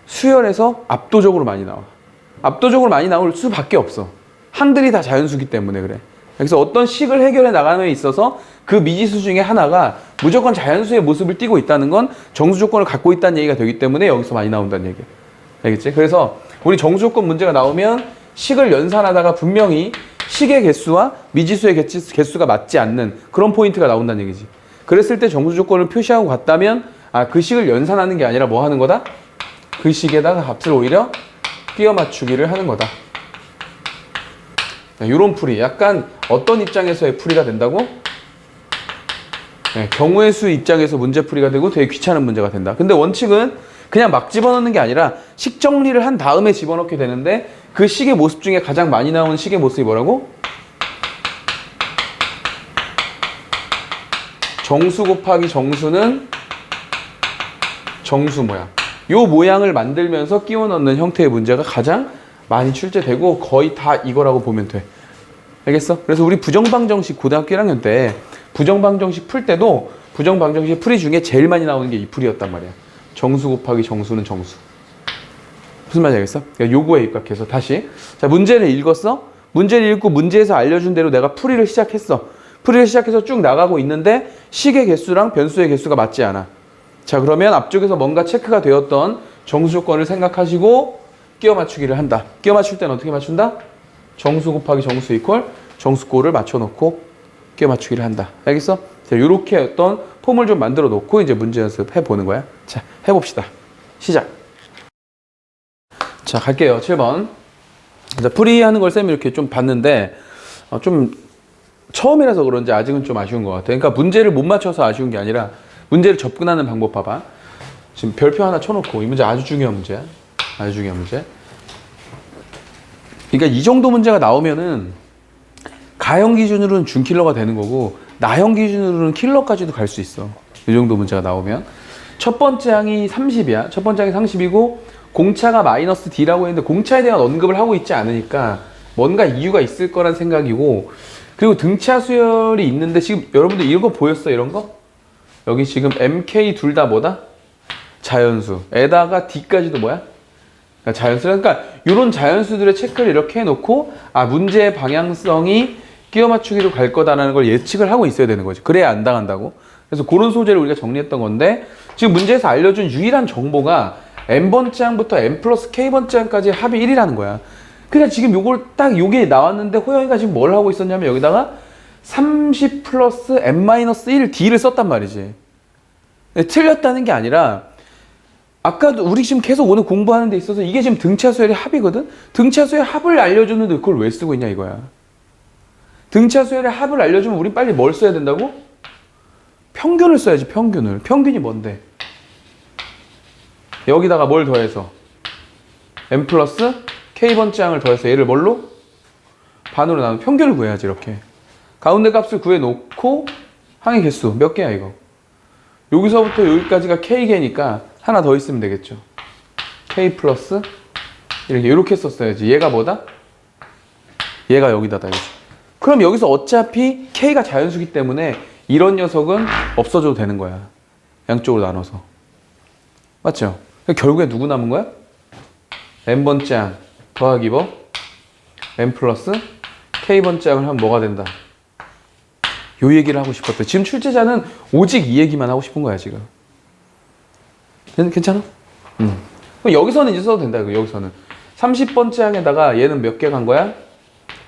수열에서 압도적으로 많이 나와. 압도적으로 많이 나올 수밖에 없어. 항들이 다 자연수기 때문에 그래. 그래서 어떤 식을 해결해 나가는 데 있어서 그 미지수 중에 하나가 무조건 자연수의 모습을 띠고 있다는 건 정수 조건을 갖고 있다는 얘기가 되기 때문에 여기서 많이 나온다는 얘기야. 알겠지? 그래서 우리 정수 조건 문제가 나오면 식을 연산하다가 분명히 식의 개수와 미지수의 개수가 맞지 않는 그런 포인트가 나온다는 얘기지. 그랬을 때 정수 조건을 표시하고 갔다면 그 식을 연산하는 게 아니라 뭐 하는 거다? 그 식에다가 값을 오히려 끼워 맞추기를 하는 거다. 이런 풀이 약간 어떤 입장에서의 풀이가 된다고? 경우의 수 입장에서 문제 풀이가 되고 되게 귀찮은 문제가 된다. 근데 원칙은 그냥 막 집어넣는 게 아니라 식 정리를 한 다음에 집어넣게 되는데 그 식의 모습 중에 가장 많이 나오는 식의 모습이 뭐라고? 정수 곱하기 정수는 정수 모양. 요 모양을 만들면서 끼워 넣는 형태의 문제가 가장 많이 출제되고 거의 다 이거라고 보면 돼. 알겠어? 그래서 우리 부정방정식 고등학교 1학년 때 부정방정식 풀 때도 부정방정식 풀이 중에 제일 많이 나오는 게 이 풀이었단 말이야. 정수 곱하기 정수는 정수. 무슨 말인지 알겠어? 그러니까 요거에 입각해서 다시. 자, 문제를 읽었어? 문제를 읽고 문제에서 알려준 대로 내가 풀이를 시작했어. 풀이를 시작해서 쭉 나가고 있는데 식의 개수랑 변수의 개수가 맞지 않아. 자, 그러면 앞쪽에서 뭔가 체크가 되었던 정수 조건을 생각하시고 끼워 맞추기를 한다. 끼워 맞출 때는 어떻게 맞춘다? 정수 곱하기 정수 이퀄 정수꼴을 맞춰놓고 끼워 맞추기를 한다. 알겠어? 자, 요렇게 어떤 폼을 좀 만들어 놓고 이제 문제 연습해 보는 거야. 자, 해봅시다. 시작. 자, 갈게요. 7번. 자, 풀이하는 걸 쌤이 이렇게 좀 봤는데 좀 처음이라서 그런지 아직은 좀 아쉬운 것 같아. 그러니까 문제를 못 맞춰서 아쉬운 게 아니라 문제를 접근하는 방법 봐봐. 지금 별표 하나 쳐놓고 이 문제 아주 중요한 문제야. 아주 중요한 문제. 그러니까 이 정도 문제가 나오면은 가형 기준으로는 준킬러가 되는 거고 나형 기준으로는 킬러까지도 갈 수 있어. 이 정도 문제가 나오면. 첫 번째 항이 30이야. 첫 번째 항이 30이고 공차가 마이너스 D라고 했는데 공차에 대한 언급을 하고 있지 않으니까 뭔가 이유가 있을 거란 생각이고 그리고 등차 수열이 있는데 지금 여러분들 이런 거 보였어? 이런 거? 여기 지금 MK 둘 다 뭐다? 자연수에다가 D까지도 뭐야? 그러니까 자연수. 그러니까 이런 자연수들의 체크를 이렇게 해놓고 아 문제의 방향성이 끼워 맞추기로 갈 거다라는 걸 예측을 하고 있어야 되는 거지. 그래야 안 당한다고. 그래서 그런 소재를 우리가 정리했던 건데 지금 문제에서 알려준 유일한 정보가 n번째 항부터 n 플러스 k번째 항까지 합이 1이라는 거야. 그러니까 지금 요걸 딱 요게 나왔는데 호영이가 지금 뭘 하고 있었냐면 여기다가 30 플러스 n 마이너스 1 d를 썼단 말이지. 틀렸다는 게 아니라 아까도 우리 지금 계속 오늘 공부하는 데 있어서 이게 지금 등차수열의 합이거든? 등차수열의 합을 알려줬는데 그걸 왜 쓰고 있냐 이거야. 등차수열의 합을 알려주면 우리 빨리 뭘 써야 된다고? 평균을 써야지. 평균을. 평균이 뭔데? 여기다가 뭘 더해서 n 플러스 k번째 항을 더해서 얘를 뭘로? 반으로 나누면 평균을 구해야지. 이렇게 가운데 값을 구해놓고 항의 개수 몇 개야 이거? 여기서부터 여기까지가 k개니까 하나 더 있으면 되겠죠. k 플러스 이렇게 썼어야지. 얘가 뭐다? 얘가 여기다다. 이거죠. 그럼 여기서 어차피 k가 자연수기 때문에 이런 녀석은 없어져도 되는 거야. 양쪽으로 나눠서. 맞죠? 결국에 누구 남은 거야? n번째 항 더하기 뭐? n 플러스 k번째 항을 하면 뭐가 된다? 요 얘기를 하고 싶었대. 지금 출제자는 오직 이 얘기만 하고 싶은 거야 지금. 괜찮아? 그럼 여기서는 이제 써도 된다. 여기서는 30번째 항에다가 얘는 몇 개 간 거야?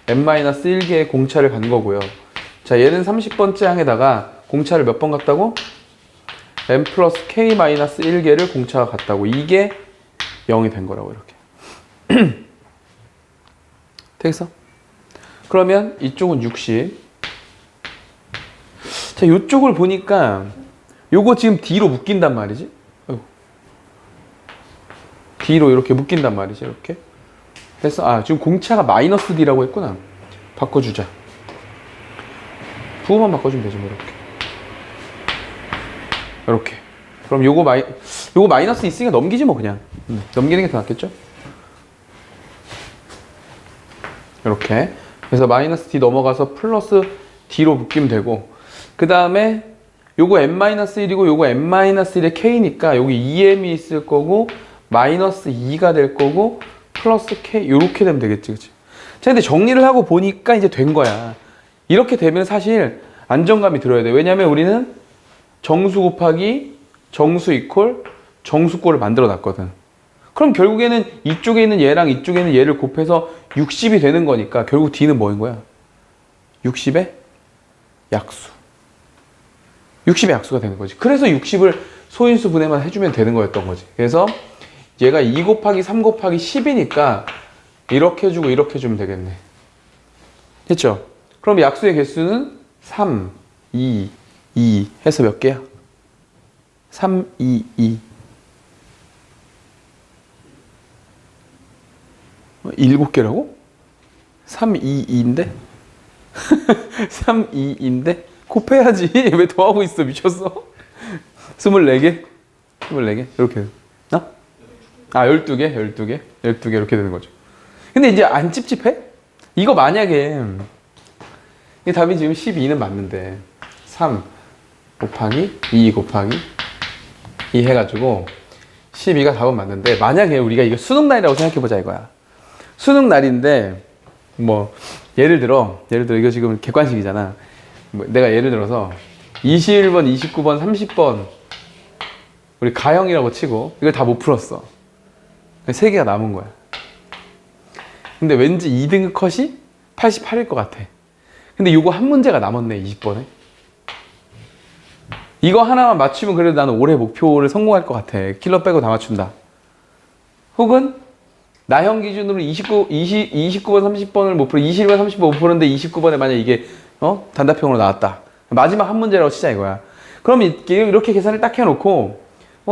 n-1개의 공차를 간 거고요. 자, 얘는 30번째 항에다가 공차를 몇 번 갔다고? n 플러스 k-1개를 공차가 갔다고. 이게 0이 된 거라고 이렇게. 되겠어? 그러면 이쪽은 60. 자, 이쪽을 보니까 요거 지금 D로 묶인단 말이지. D로 이렇게 묶인단 말이지. 이렇게. 됐어? 아, 지금 공차가 마이너스 D라고 했구나. 바꿔주자. 부호만 바꿔주면 되지 뭐 이렇게. 이렇게. 그럼 요거 마이너스 있으니까 넘기지 뭐 그냥. 넘기는 게 더 낫겠죠? 이렇게. 그래서 마이너스 D 넘어가서 플러스 D로 묶이면 되고 그 다음에 요거 n-1이고 요거 n-1의 k니까 여기 2m이 있을 거고 마이너스 2가 될 거고 플러스 k 요렇게 되면 되겠지. 그치? 자, 근데 정리를 하고 보니까 이제 된 거야. 이렇게 되면 사실 안정감이 들어야 돼. 왜냐면 우리는 정수 곱하기 정수 이퀄 정수꼴을 만들어 놨거든. 그럼 결국에는 이쪽에 있는 얘랑 이쪽에 있는 얘를 곱해서 60이 되는 거니까 결국 D는 뭐인 거야? 60의 약수. 60의 약수가 되는 거지. 그래서 60을 소인수 분해만 해주면 되는 거였던 거지. 그래서 얘가 2 곱하기 3 곱하기 10이니까 이렇게 해주고 이렇게 해주면 되겠네. 됐죠? 그럼 약수의 개수는 3, 2, 2 해서 몇 개야? 3, 2, 2. 7개라고? 3, 2, 2인데? 3, 2, 2인데? 곱해야지. 왜 더하고 있어? 미쳤어? 24개? 24개? 이렇게. 어? 아, 12개? 12개? 12개 이렇게 되는 거죠. 근데 이제 안 찝찝해? 이거 만약에 이 답이 지금 12는 맞는데 3 곱하기 2 곱하기 2 해가지고 12가 답은 맞는데, 만약에 우리가 이거 수능날이라고 생각해보자 이거야. 수능날인데 뭐 예를 들어 이거 지금 객관식이잖아. 뭐 내가 예를 들어서 21번, 29번, 30번 우리 가형이라고 치고 이걸 다 못 풀었어. 3개가 남은 거야. 근데 왠지 2등급 컷이 88일 것 같아. 근데 이거 한 문제가 남았네, 20번에. 이거 하나만 맞추면 그래도 나는 올해 목표를 성공할 것 같아. 킬러 빼고 다 맞춘다. 혹은 나형 기준으로 29번, 30번을 못 풀어, 21번, 30번 못 푸는데 29번에 만약 이게 단답형으로 나왔다. 마지막 한 문제라고 치자 이거야. 그럼 이렇게 계산을 딱 해놓고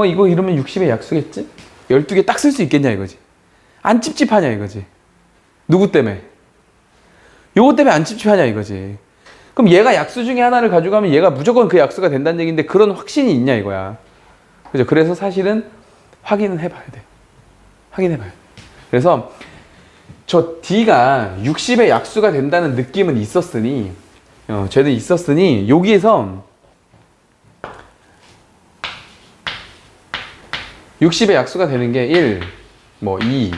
이거 이러면 60의 약수겠지? 12개 딱 쓸 수 있겠냐 이거지. 안 찝찝하냐 이거지. 누구 때문에? 요거 때문에 안 찝찝하냐 이거지. 그럼 얘가 약수 중에 하나를 가져가면 얘가 무조건 그 약수가 된다는 얘기인데 그런 확신이 있냐 이거야. 그죠? 그래서 사실은 확인은 해봐야 돼. 확인해봐야 돼. 그래서 저 D가 60의 약수가 된다는 느낌은 있었으니 쟤는 있었으니 여기에서 60의 약수가 되는 게 1, 뭐 2,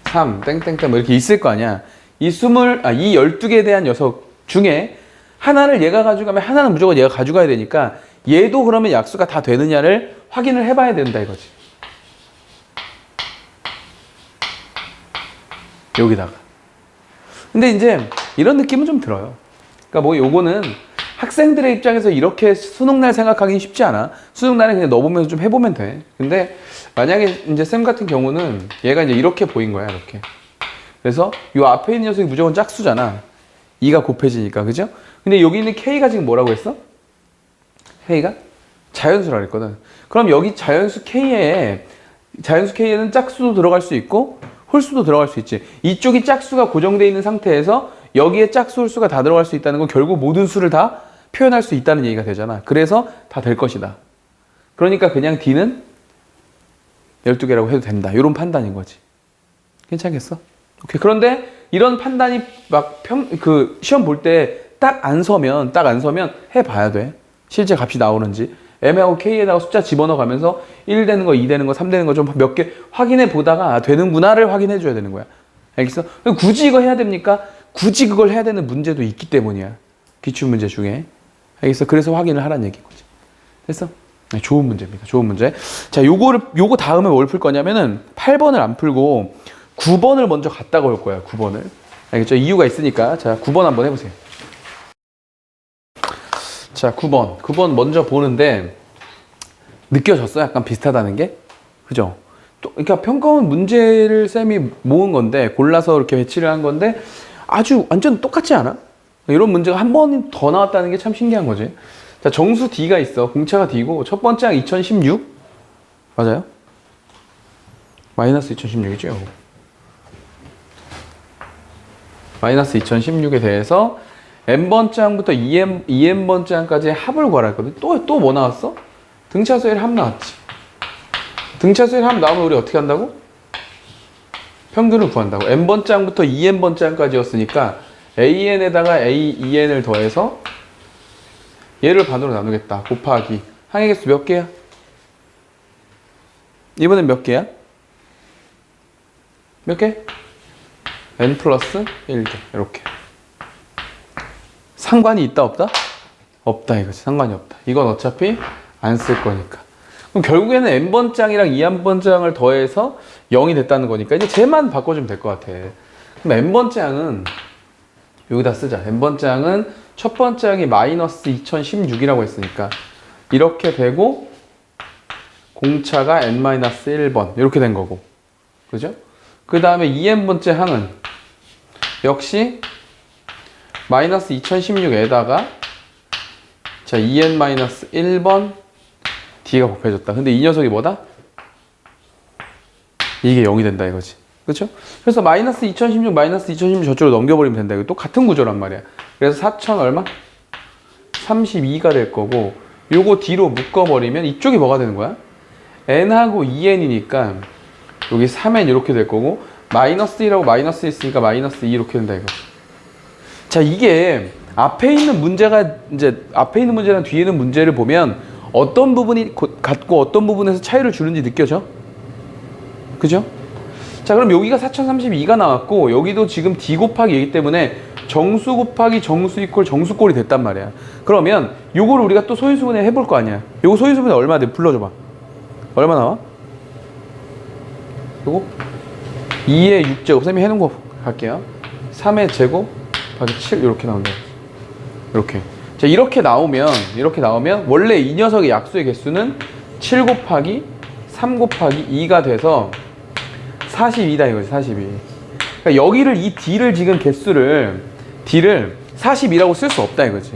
3, 땡땡땡 뭐 이렇게 있을 거 아니야. 이 12개에 대한 녀석 중에 하나를 얘가 가져가면 하나는 무조건 얘가 가져가야 되니까 얘도 그러면 약수가 다 되느냐를 확인을 해봐야 된다 이거지. 여기다가. 근데 이제 이런 느낌은 좀 들어요. 그러니까 뭐 요거는 학생들의 입장에서 이렇게 수능날 생각하기는 쉽지 않아. 수능날에 그냥 넣어보면서 좀 해보면 돼. 근데 만약에 이제 쌤 같은 경우는 얘가 이제 이렇게 보인 거야, 이렇게. 그래서 요 앞에 있는 녀석이 무조건 짝수잖아. 2가 곱해지니까, 그죠? 근데 여기 있는 K가 지금 뭐라고 했어? K가? 자연수라고 그랬거든. 그럼 여기 자연수 K에는 짝수도 들어갈 수 있고 홀수도 들어갈 수 있지. 이쪽이 짝수가 고정되어 있는 상태에서 여기에 짝수, 홀수가 다 들어갈 수 있다는 건 결국 모든 수를 다 표현할 수 있다는 얘기가 되잖아. 그래서 다 될 것이다. 그러니까 그냥 D는 12개라고 해도 된다. 이런 판단인 거지. 괜찮겠어? 오케이. 그런데 이런 판단이 시험 볼 때 딱 안 서면 해봐야 돼. 실제 값이 나오는지. M하고 K에다가 숫자 집어넣어 가면서 1 되는 거, 2 되는 거, 3 되는 거 좀 몇 개 확인해 보다가 되는구나를 확인해 줘야 되는 거야. 알겠어? 굳이 이거 해야 됩니까? 굳이 그걸 해야 되는 문제도 있기 때문이야. 기출문제 중에. 알겠어? 그래서 확인을 하라는 얘기인 거지. 됐어? 네, 좋은 문제입니다. 좋은 문제. 자, 요거 다음에 뭘 풀 거냐면은 8번을 안 풀고 9번을 먼저 갖다가 올 거야. 9번을. 알겠죠? 이유가 있으니까. 자, 9번 한번 해보세요. 자, 9번 먼저 보는데 느껴졌어? 약간 비슷하다는 게? 그죠? 그러니까 평가원 문제를 쌤이 모은 건데 골라서 이렇게 배치를 한 건데 아주 완전 똑같지 않아? 이런 문제가 한 번 더 나왔다는 게 참 신기한 거지. 자, 정수 D가 있어. 공차가 D고 첫 번째 항 2016 맞아요? 마이너스 2016이죠. 마이너스 2016에 대해서 n번째 항부터 2n번째 항까지의 합을 구하라 했거든. 또 뭐 나왔어? 등차수의 합 나왔지. 등차수의 합 나오면 우리 어떻게 한다고? 평균을 구한다고. n번째 항부터 2n번째 항까지였으니까 an에다가 a2n을 더해서 얘를 반으로 나누겠다. 곱하기 항의 개수 몇 개야? 이번엔 몇 개야? 몇 개? n 플러스 1개. 이렇게. 상관이 있다 없다? 없다 이거지. 상관이 없다. 이건 어차피 안 쓸 거니까. 그럼 결국에는 n번째 항이랑 2n번째 항을 더해서 0이 됐다는 거니까 이제 쟤만 바꿔주면 될 것 같아. 그럼 n번째 항은 여기다 쓰자. n번째 항은 첫 번째 항이 마이너스 2016이라고 했으니까 이렇게 되고 공차가 n-1번 이렇게 된 거고. 그죠? 그 다음에 2n번째 항은 역시 마이너스 2016에다가 자 2n-1번 D가 곱해졌다. 근데 이 녀석이 뭐다? 이게 0이 된다 이거지. 그렇죠? 그래서 마이너스 2016 저쪽으로 넘겨버리면 된다. 이거 또 같은 구조란 말이야. 그래서 4000 얼마? 32가 될 거고 요거 D로 묶어버리면 이쪽이 뭐가 되는 거야? n하고 2n이니까 여기 3n 이렇게 될 거고 마이너스 1하고 마이너스 1 있으니까 마이너스 2 이렇게 된다 이거. 자, 이게 앞에 있는 문제가 이제 앞에 있는 문제랑 뒤에 있는 문제를 보면 어떤 부분이 같고 어떤 부분에서 차이를 주는지 느껴져? 그죠? 자, 그럼 여기가 4032가 나왔고 여기도 지금 D 곱하기 A이기 때문에 정수 곱하기 정수 이퀄 정수꼴이 됐단 말이야. 그러면 요거를 우리가 또 소인수분해 해볼 거 아니야. 요거 소인수분해 얼마 돼? 불러줘봐. 얼마 나와? 요거 2의 6제곱 선생님이 해놓은 거 갈게요. 3의 제곱 곱하기 7 이렇게 나온다. 이렇게. 자, 이렇게 나오면 원래 이 녀석의 약수의 개수는 7 곱하기 3 곱하기 2가 돼서 42다 이거지. 42. 그러니까 여기를 이 D를 지금 개수를 D를 42라고 쓸 수 없다 이거지.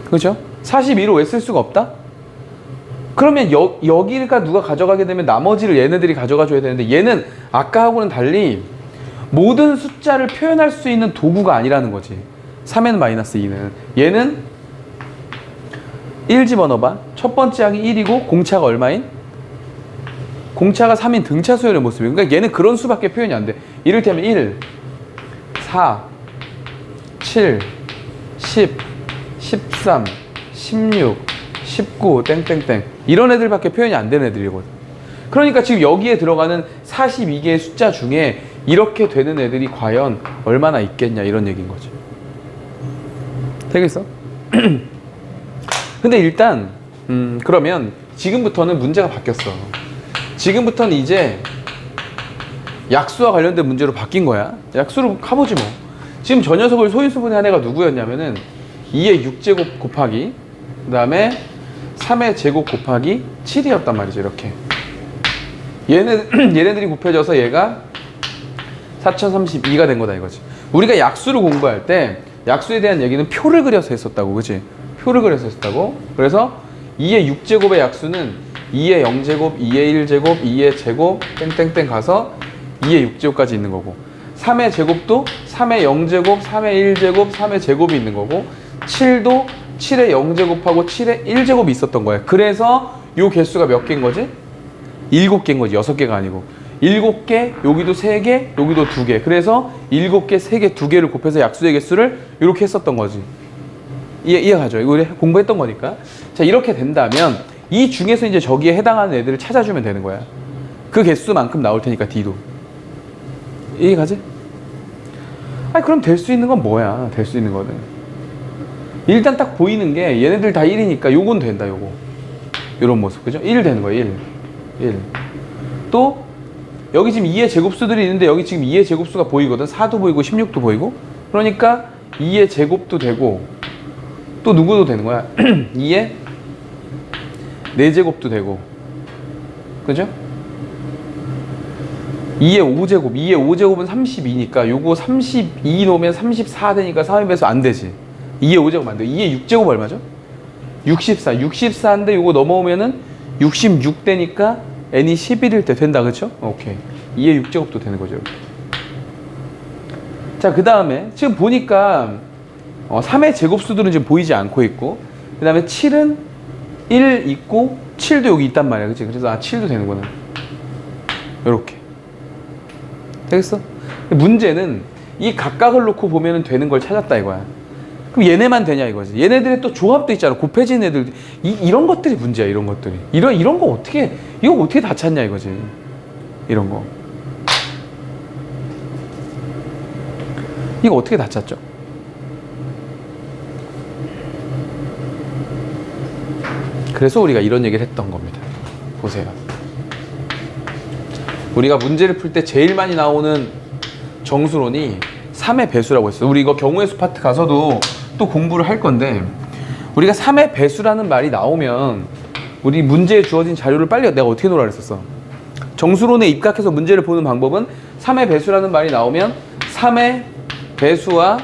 그렇죠? 42로 왜 쓸 수가 없다? 그러면 여기가 누가 가져가게 되면 나머지를 얘네들이 가져가 줘야 되는데 얘는 아까하고는 달리 모든 숫자를 표현할 수 있는 도구가 아니라는 거지. 3에는 마이너스 2는. 얘는 1 집어넣어봐. 첫 번째 항이 1이고 공차가 얼마인? 공차가 3인 등차 수열의 모습이에요. 그러니까 얘는 그런 수밖에 표현이 안 돼. 이를테면 1, 4, 7, 10, 13, 16, 19, 땡땡땡 이런 애들밖에 표현이 안 되는 애들이거든. 그러니까 지금 여기에 들어가는 42개의 숫자 중에 이렇게 되는 애들이 과연 얼마나 있겠냐 이런 얘기인 거지. 되겠어? 근데 일단 그러면 지금부터는 문제가 바뀌었어. 지금부터는 이제 약수와 관련된 문제로 바뀐 거야. 약수로 가보지 뭐. 지금 저 녀석을 소인수분해 한 애가 누구였냐면은 2의 6제곱 곱하기 그 다음에 3의 제곱 곱하기 7이었단 말이죠. 이렇게 얘네들이 곱해져서 얘가 4032가 된 거다 이거지. 우리가 약수를 공부할 때 약수에 대한 얘기는 표를 그려서 했었다고. 그치? 표를 그려서 했었다고. 그래서 2의 6제곱의 약수는 2의 0제곱, 2의 1제곱, 2의 제곱 땡땡땡 가서 2의 6제곱까지 있는 거고 3의 제곱도 3의 0제곱, 3의 1제곱, 3의 제곱이 있는 거고 7도 7의 0제곱하고 7의 1제곱이 있었던 거야. 그래서 요 개수가 몇 개인 거지? 7개인 거지. 6개가 아니고 7개, 여기도 3개, 여기도 2개. 그래서 7개, 3개, 2개를 곱해서 약수의 개수를 이렇게 했었던 거지. 이해가죠? 이거 우리 공부했던 거니까. 자, 이렇게 된다면 이 중에서 이제 저기에 해당하는 애들을 찾아주면 되는 거야. 그 개수만큼 나올 테니까 D도. 이해가지? 아니 그럼 될 수 있는 건 뭐야? 될 수 있는 거는 일단 딱 보이는 게 얘네들 다 1이니까 요건 된다. 요거 요런 모습. 그죠? 1 되는 거야. 1 또 여기 지금 2의 제곱수들이 있는데 여기 지금 2의 제곱수가 보이거든. 4도 보이고 16도 보이고. 그러니까 2의 제곱도 되고 또 누구도 되는 거야. 2의 4제곱도 되고. 그죠? 2의 5제곱, 2의 5제곱은 32니까 요거 32 놓으면 34 되니까 3의 배수 안 되지. 2의 5제곱 안 돼. 2의 6제곱 얼마죠? 64. 64인데 요거 넘어오면은 66 되니까 n이 11일 때 된다. 그쵸? 오케이. 2의 6제곱도 되는 거죠. 자, 그 다음에 지금 보니까 3의 제곱수들은 지금 보이지 않고 있고 그 다음에 7은 1 있고 7도 여기 있단 말이야. 그치? 그래서 7도 되는구나. 요렇게. 되겠어? 문제는 이 각각을 놓고 보면 되는 걸 찾았다 이거야. 그럼 얘네만 되냐 이거지. 얘네들의 또 조합도 있잖아. 곱해진 애들. 이런 것들이 문제야. 이런 것들이. 이런 거 어떻게, 이거 어떻게 다 찾냐 이거지. 이런 거. 이거 어떻게 다 찾죠? 그래서 우리가 이런 얘기를 했던 겁니다. 보세요. 우리가 문제를 풀 때 제일 많이 나오는 정수론이 3의 배수라고 했어요. 우리 이거 경우의 수 파트 가서도 또 공부를 할 건데 우리가 3의 배수라는 말이 나오면 우리 문제에 주어진 자료를 빨리 내가 어떻게 놓으라 그랬었어. 정수론에 입각해서 문제를 보는 방법은 3의 배수라는 말이 나오면 3의 배수와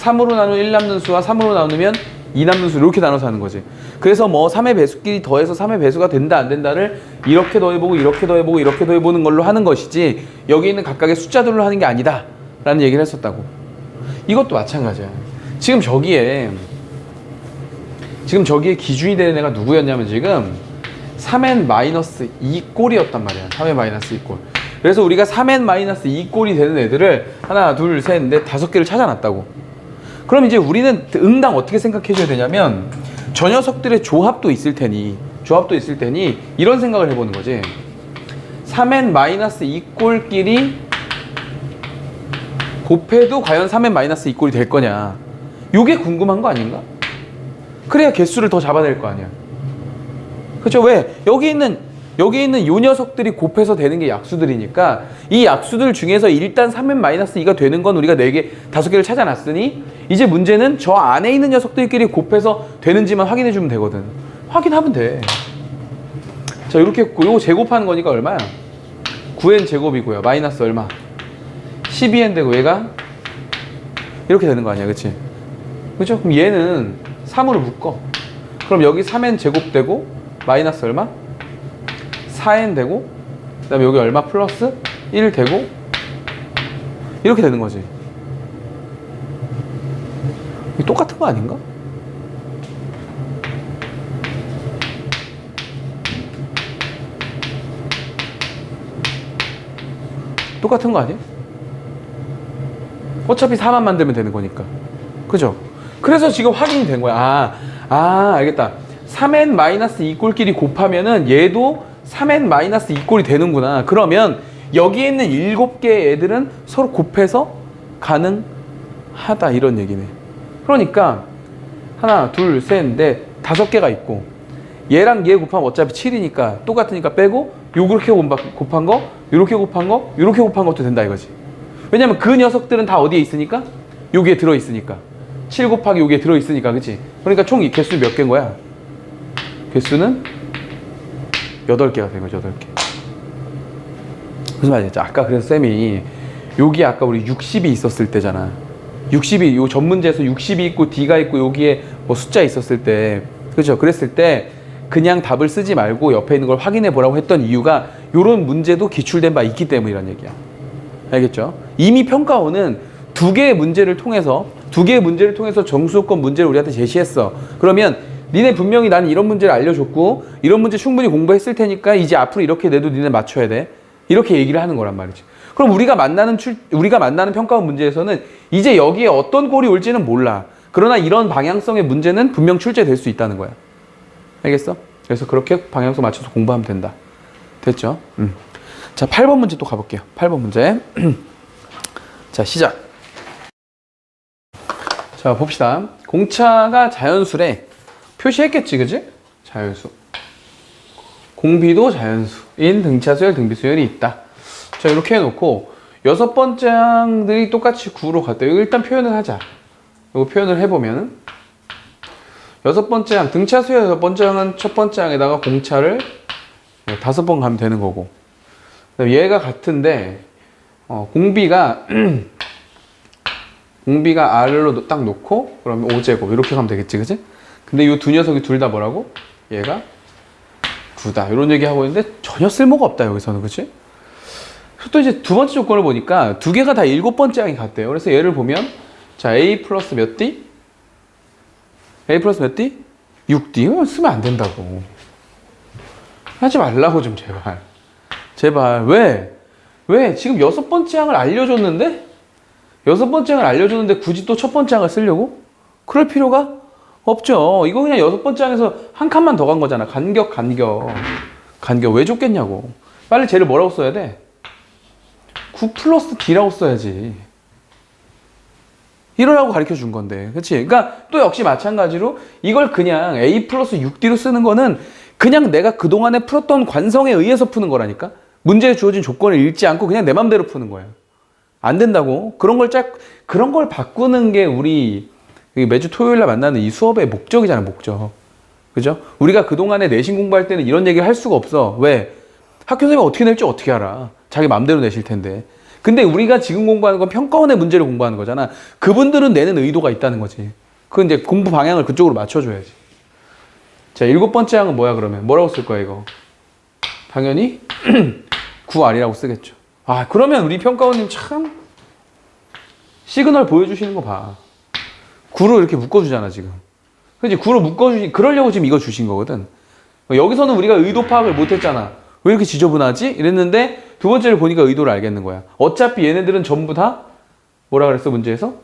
3으로 나누면 1 남는 수와 3으로 나누면 2 남는 수 이렇게 나눠서 하는 거지. 그래서 뭐 3의 배수끼리 더해서 3의 배수가 된다 안 된다를 이렇게 더해보고 이렇게 더해보고 이렇게 더해보는 걸로 하는 것이지 여기 있는 각각의 숫자들로 하는 게 아니다 라는 얘기를 했었다고. 이것도 마찬가지야. 지금 저기에 기준이 되는 애가 누구였냐면 지금 3n-2 꼴이었단 말이야. 3n-2 꼴. 그래서 우리가 3n-2꼴이 되는 애들을 하나, 둘, 셋, 넷, 5개를 찾아놨다고. 그럼 이제 우리는 응당 어떻게 생각해 줘야 되냐면 저 녀석들의 조합도 있을 테니 이런 생각을 해보는 거지. 3n-2꼴끼리 곱해도 과연 3n-2꼴이 될 거냐. 요게 궁금한 거 아닌가? 그래야 개수를 더 잡아낼 거 아니야. 그렇죠? 왜? 여기 있는 요 녀석들이 곱해서 되는 게 약수들이니까 이 약수들 중에서 일단 3n-2가 되는 건 우리가 4개, 5개를 찾아놨으니 이제 문제는 저 안에 있는 녀석들끼리 곱해서 되는지만 확인해 주면 되거든. 확인하면 돼. 자, 이렇게 했고 요거 제곱하는 거니까 얼마야? 9n 제곱이고요. 마이너스 얼마? 12n 되고 얘가 이렇게 되는 거 아니야. 그치? 그죠? 그럼 얘는 3으로 묶어. 그럼 여기 3n 제곱 되고 마이너스 얼마? 4n 되고 그 다음에 여기 얼마 플러스 1 되고 이렇게 되는 거지. 이게 똑같은 거 아닌가? 똑같은 거 아니야? 어차피 4만 만들면 되는 거니까. 그죠? 그래서 지금 확인이 된 거야. 알겠다. 3n-2꼴끼리 곱하면은 얘도 3n-2꼴이 되는구나. 그러면 여기에 있는 7개의 애들은 서로 곱해서 가능하다. 이런 얘기네. 그러니까 하나, 둘, 셋, 넷, 5개가 있고 얘랑 얘 곱하면 어차피 7이니까 똑같으니까 빼고 요렇게 곱한 거, 요렇게 곱한 거, 요렇게 곱한 것도 된다 이거지. 왜냐면 그 녀석들은 다 어디에 있으니까? 여기에 들어있으니까. 7 곱하기 여기에 들어있으니까. 그치? 그러니까 총 개수는 몇 개인 거야? 개수는 8개가 된 거죠. 8개. 무슨 말이지? 아까 그래서 쌤이 여기 아까 우리 60이 있었을 때잖아. 60이 요 전문제에서 60이 있고 D가 있고 여기에 뭐 숫자 있었을 때, 그죠? 그랬을 때 그냥 답을 쓰지 말고 옆에 있는 걸 확인해 보라고 했던 이유가 요런 문제도 기출된 바 있기 때문이란 얘기야. 알겠죠? 이미 평가원은 2개의 문제를 통해서 정수요건 문제를 우리한테 제시했어. 그러면 니네 분명히 나는 이런 문제를 알려줬고 이런 문제 충분히 공부했을 테니까 이제 앞으로 이렇게 내도 니네 맞춰야 돼. 이렇게 얘기를 하는 거란 말이지. 그럼 우리가 만나는 평가원 문제에서는 이제 여기에 어떤 꼴이 올지는 몰라. 그러나 이런 방향성의 문제는 분명 출제될 수 있다는 거야. 알겠어? 그래서 그렇게 방향성 맞춰서 공부하면 된다. 됐죠? 자, 8번 문제 또 가볼게요. 8번 문제. 자, 시작. 자, 봅시다. 공차가 자연수래. 표시했겠지, 그지? 자연수. 공비도 자연수인 등차수열, 등비수열이 있다. 자, 이렇게 해놓고 6번째 항들이 똑같이 9로 갔다. 이거 일단 표현을 하자. 이거 표현을 해보면은 6번째 항, 등차수열 6번째 항은 첫 번째 항에다가 공차를 5번 가면 되는 거고. 얘가 같은데 공비가 R로 딱 놓고 그러면 5제곱 이렇게 가면 되겠지, 그치? 근데 이 두 녀석이 둘 다 뭐라고? 얘가 9다. 이런 얘기 하고 있는데 전혀 쓸모가 없다 여기서는, 그치? 또 이제 두 번째 조건을 보니까 두 개가 다 7번째 항이 같대요. 그래서 얘를 보면 자, A 플러스 몇 D? A 플러스 몇 D? 6D. 이거 쓰면 안 된다고. 하지 말라고 좀 제발. 제발. 왜? 지금 6번째 항을 알려줬는데? 6번째 항을 알려줬는데 굳이 또 첫 번째 항을 쓰려고? 그럴 필요가 없죠. 이거 그냥 6번째 항에서 한 칸만 더 간 거잖아. 간격. 왜 줬겠냐고. 빨리 쟤를 뭐라고 써야 돼? 9 플러스 D라고 써야지. 이러라고 가르쳐 준 건데. 그치? 그러니까 또 역시 마찬가지로 이걸 그냥 A 플러스 6D로 쓰는 거는 그냥 내가 그동안에 풀었던 관성에 의해서 푸는 거라니까? 문제에 주어진 조건을 읽지 않고 그냥 내 맘대로 푸는 거야. 안 된다고. 그런 걸 바꾸는 게 우리 매주 토요일날 만나는 이 수업의 목적이잖아, 목적. 그죠? 우리가 그동안에 내신 공부할 때는 이런 얘기를 할 수가 없어. 왜? 학교 선생님이 어떻게 낼지 어떻게 알아? 자기 맘대로 내실 텐데. 근데 우리가 지금 공부하는 건 평가원의 문제를 공부하는 거잖아. 그분들은 내는 의도가 있다는 거지. 그 이제 공부 방향을 그쪽으로 맞춰줘야지. 자, 7번째 항은 뭐야, 그러면? 뭐라고 쓸 거야, 이거? 당연히 9R이라고 쓰겠죠. 아, 그러면 우리 평가원님 참 시그널 보여주시는 거 봐. 9로 이렇게 묶어주잖아, 지금. 그치? 9로 그러려고 지금 이거 주신 거거든. 여기서는 우리가 의도 파악을 못 했잖아. 왜 이렇게 지저분하지? 이랬는데 두 번째를 보니까 의도를 알겠는 거야. 어차피 얘네들은 전부 다 뭐라 그랬어 문제에서?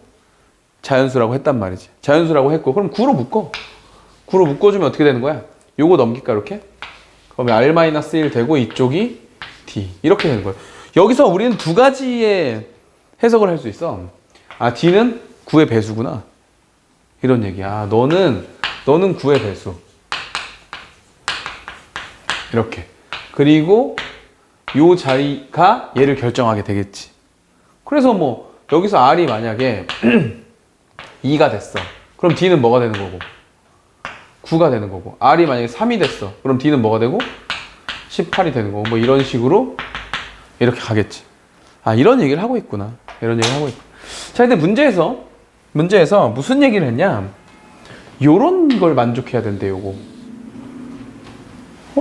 자연수라고 했단 말이지. 자연수라고 했고 그럼 구로 묶어. 구로 묶어주면 어떻게 되는 거야? 요거 넘길까 이렇게? 그러면 R-1 되고 이쪽이 D 이렇게 되는 거야. 여기서 우리는 두 가지의 해석을 할 수 있어. 아 D는 9의 배수구나 이런 얘기야. 너는 9의 배수 이렇게. 그리고 요 자리가 얘를 결정하게 되겠지. 그래서 뭐 여기서 R이 만약에 2가 됐어. 그럼 D는 뭐가 되는 거고? 9가 되는 거고. R이 만약에 3이 됐어. 그럼 D는 뭐가 되고? 18이 되는 거고. 뭐 이런 식으로 이렇게 가겠지. 아 이런 얘기를 하고 있구나. 이런 얘기를 하고 있구나. 자 근데 문제에서 무슨 얘기를 했냐? 요런 걸 만족해야 된대 요거.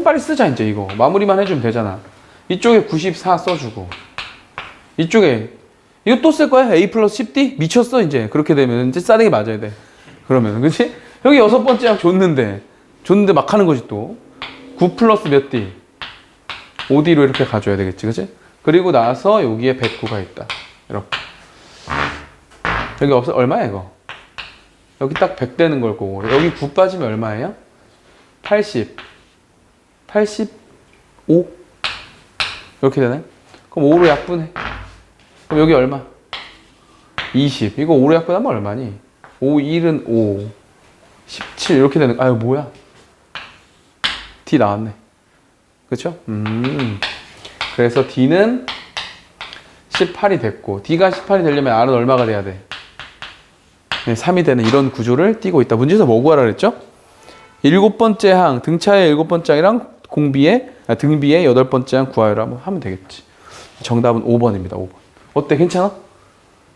빨리 쓰자 이제 이거. 마무리만 해주면 되잖아. 이쪽에 94 써주고 이쪽에 이거 또 쓸 거야? A 플러스 10D? 미쳤어 이제. 그렇게 되면 이제 싸대기 맞아야 돼. 그러면 그치? 여기 6번째 약 줬는데 막 하는 거지 또. 9 플러스 몇 D? 5D로 이렇게 가줘야 되겠지 그치? 그리고 나서 여기에 109가 있다. 이렇게. 여기 없어 얼마야 이거? 여기 딱 100 되는 걸 거고 여기 9 빠지면 얼마예요? 80 85 이렇게 되네? 그럼 5로 약분해. 그럼 여기 얼마? 20 이거 5로 약분하면 얼마니? 5, 1은 5 17 이렇게 되는 아유 뭐야 D 나왔네 그쵸? 그래서 D는 18이 됐고 D가 18이 되려면 R은 얼마가 돼야 돼? 3이 되는 이런 구조를 띄고 있다. 문제에서 뭐 구하라 그랬죠? 7번째 항, 등차의 7번째 항이랑 등비의 8번째 항 구하여라 하면 되겠지. 정답은 5번입니다. 5번. 어때? 괜찮아?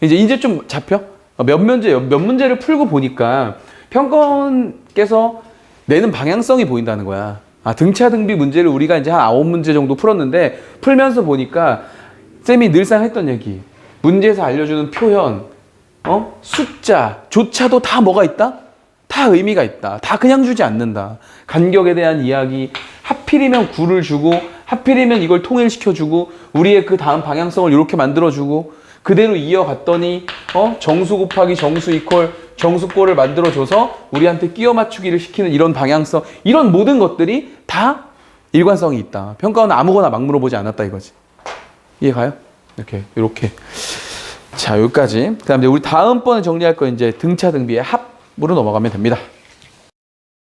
이제 좀 잡혀? 몇 문제를 풀고 보니까 평가원께서 내는 방향성이 보인다는 거야. 아, 등차 등비 문제를 우리가 이제 한 9문제 정도 풀었는데 풀면서 보니까 쌤이 늘상 했던 얘기. 문제에서 알려주는 표현, 숫자조차도 다 뭐가 있다? 다 의미가 있다. 다 그냥 주지 않는다. 간격에 대한 이야기, 하필이면 9를 주고 하필이면 이걸 통일시켜주고 우리의 그 다음 방향성을 이렇게 만들어주고 그대로 이어갔더니 정수 곱하기 정수 이퀄 정수꼴을 만들어줘서 우리한테 끼워 맞추기를 시키는 이런 방향성, 이런 모든 것들이 다 일관성이 있다. 평가원은 아무거나 막 물어보지 않았다 이거지. 이해가요? 이렇게. 자, 여기까지. 그 다음에 우리 다음번에 정리할 거 이제 등차 등비의 합으로 넘어가면 됩니다.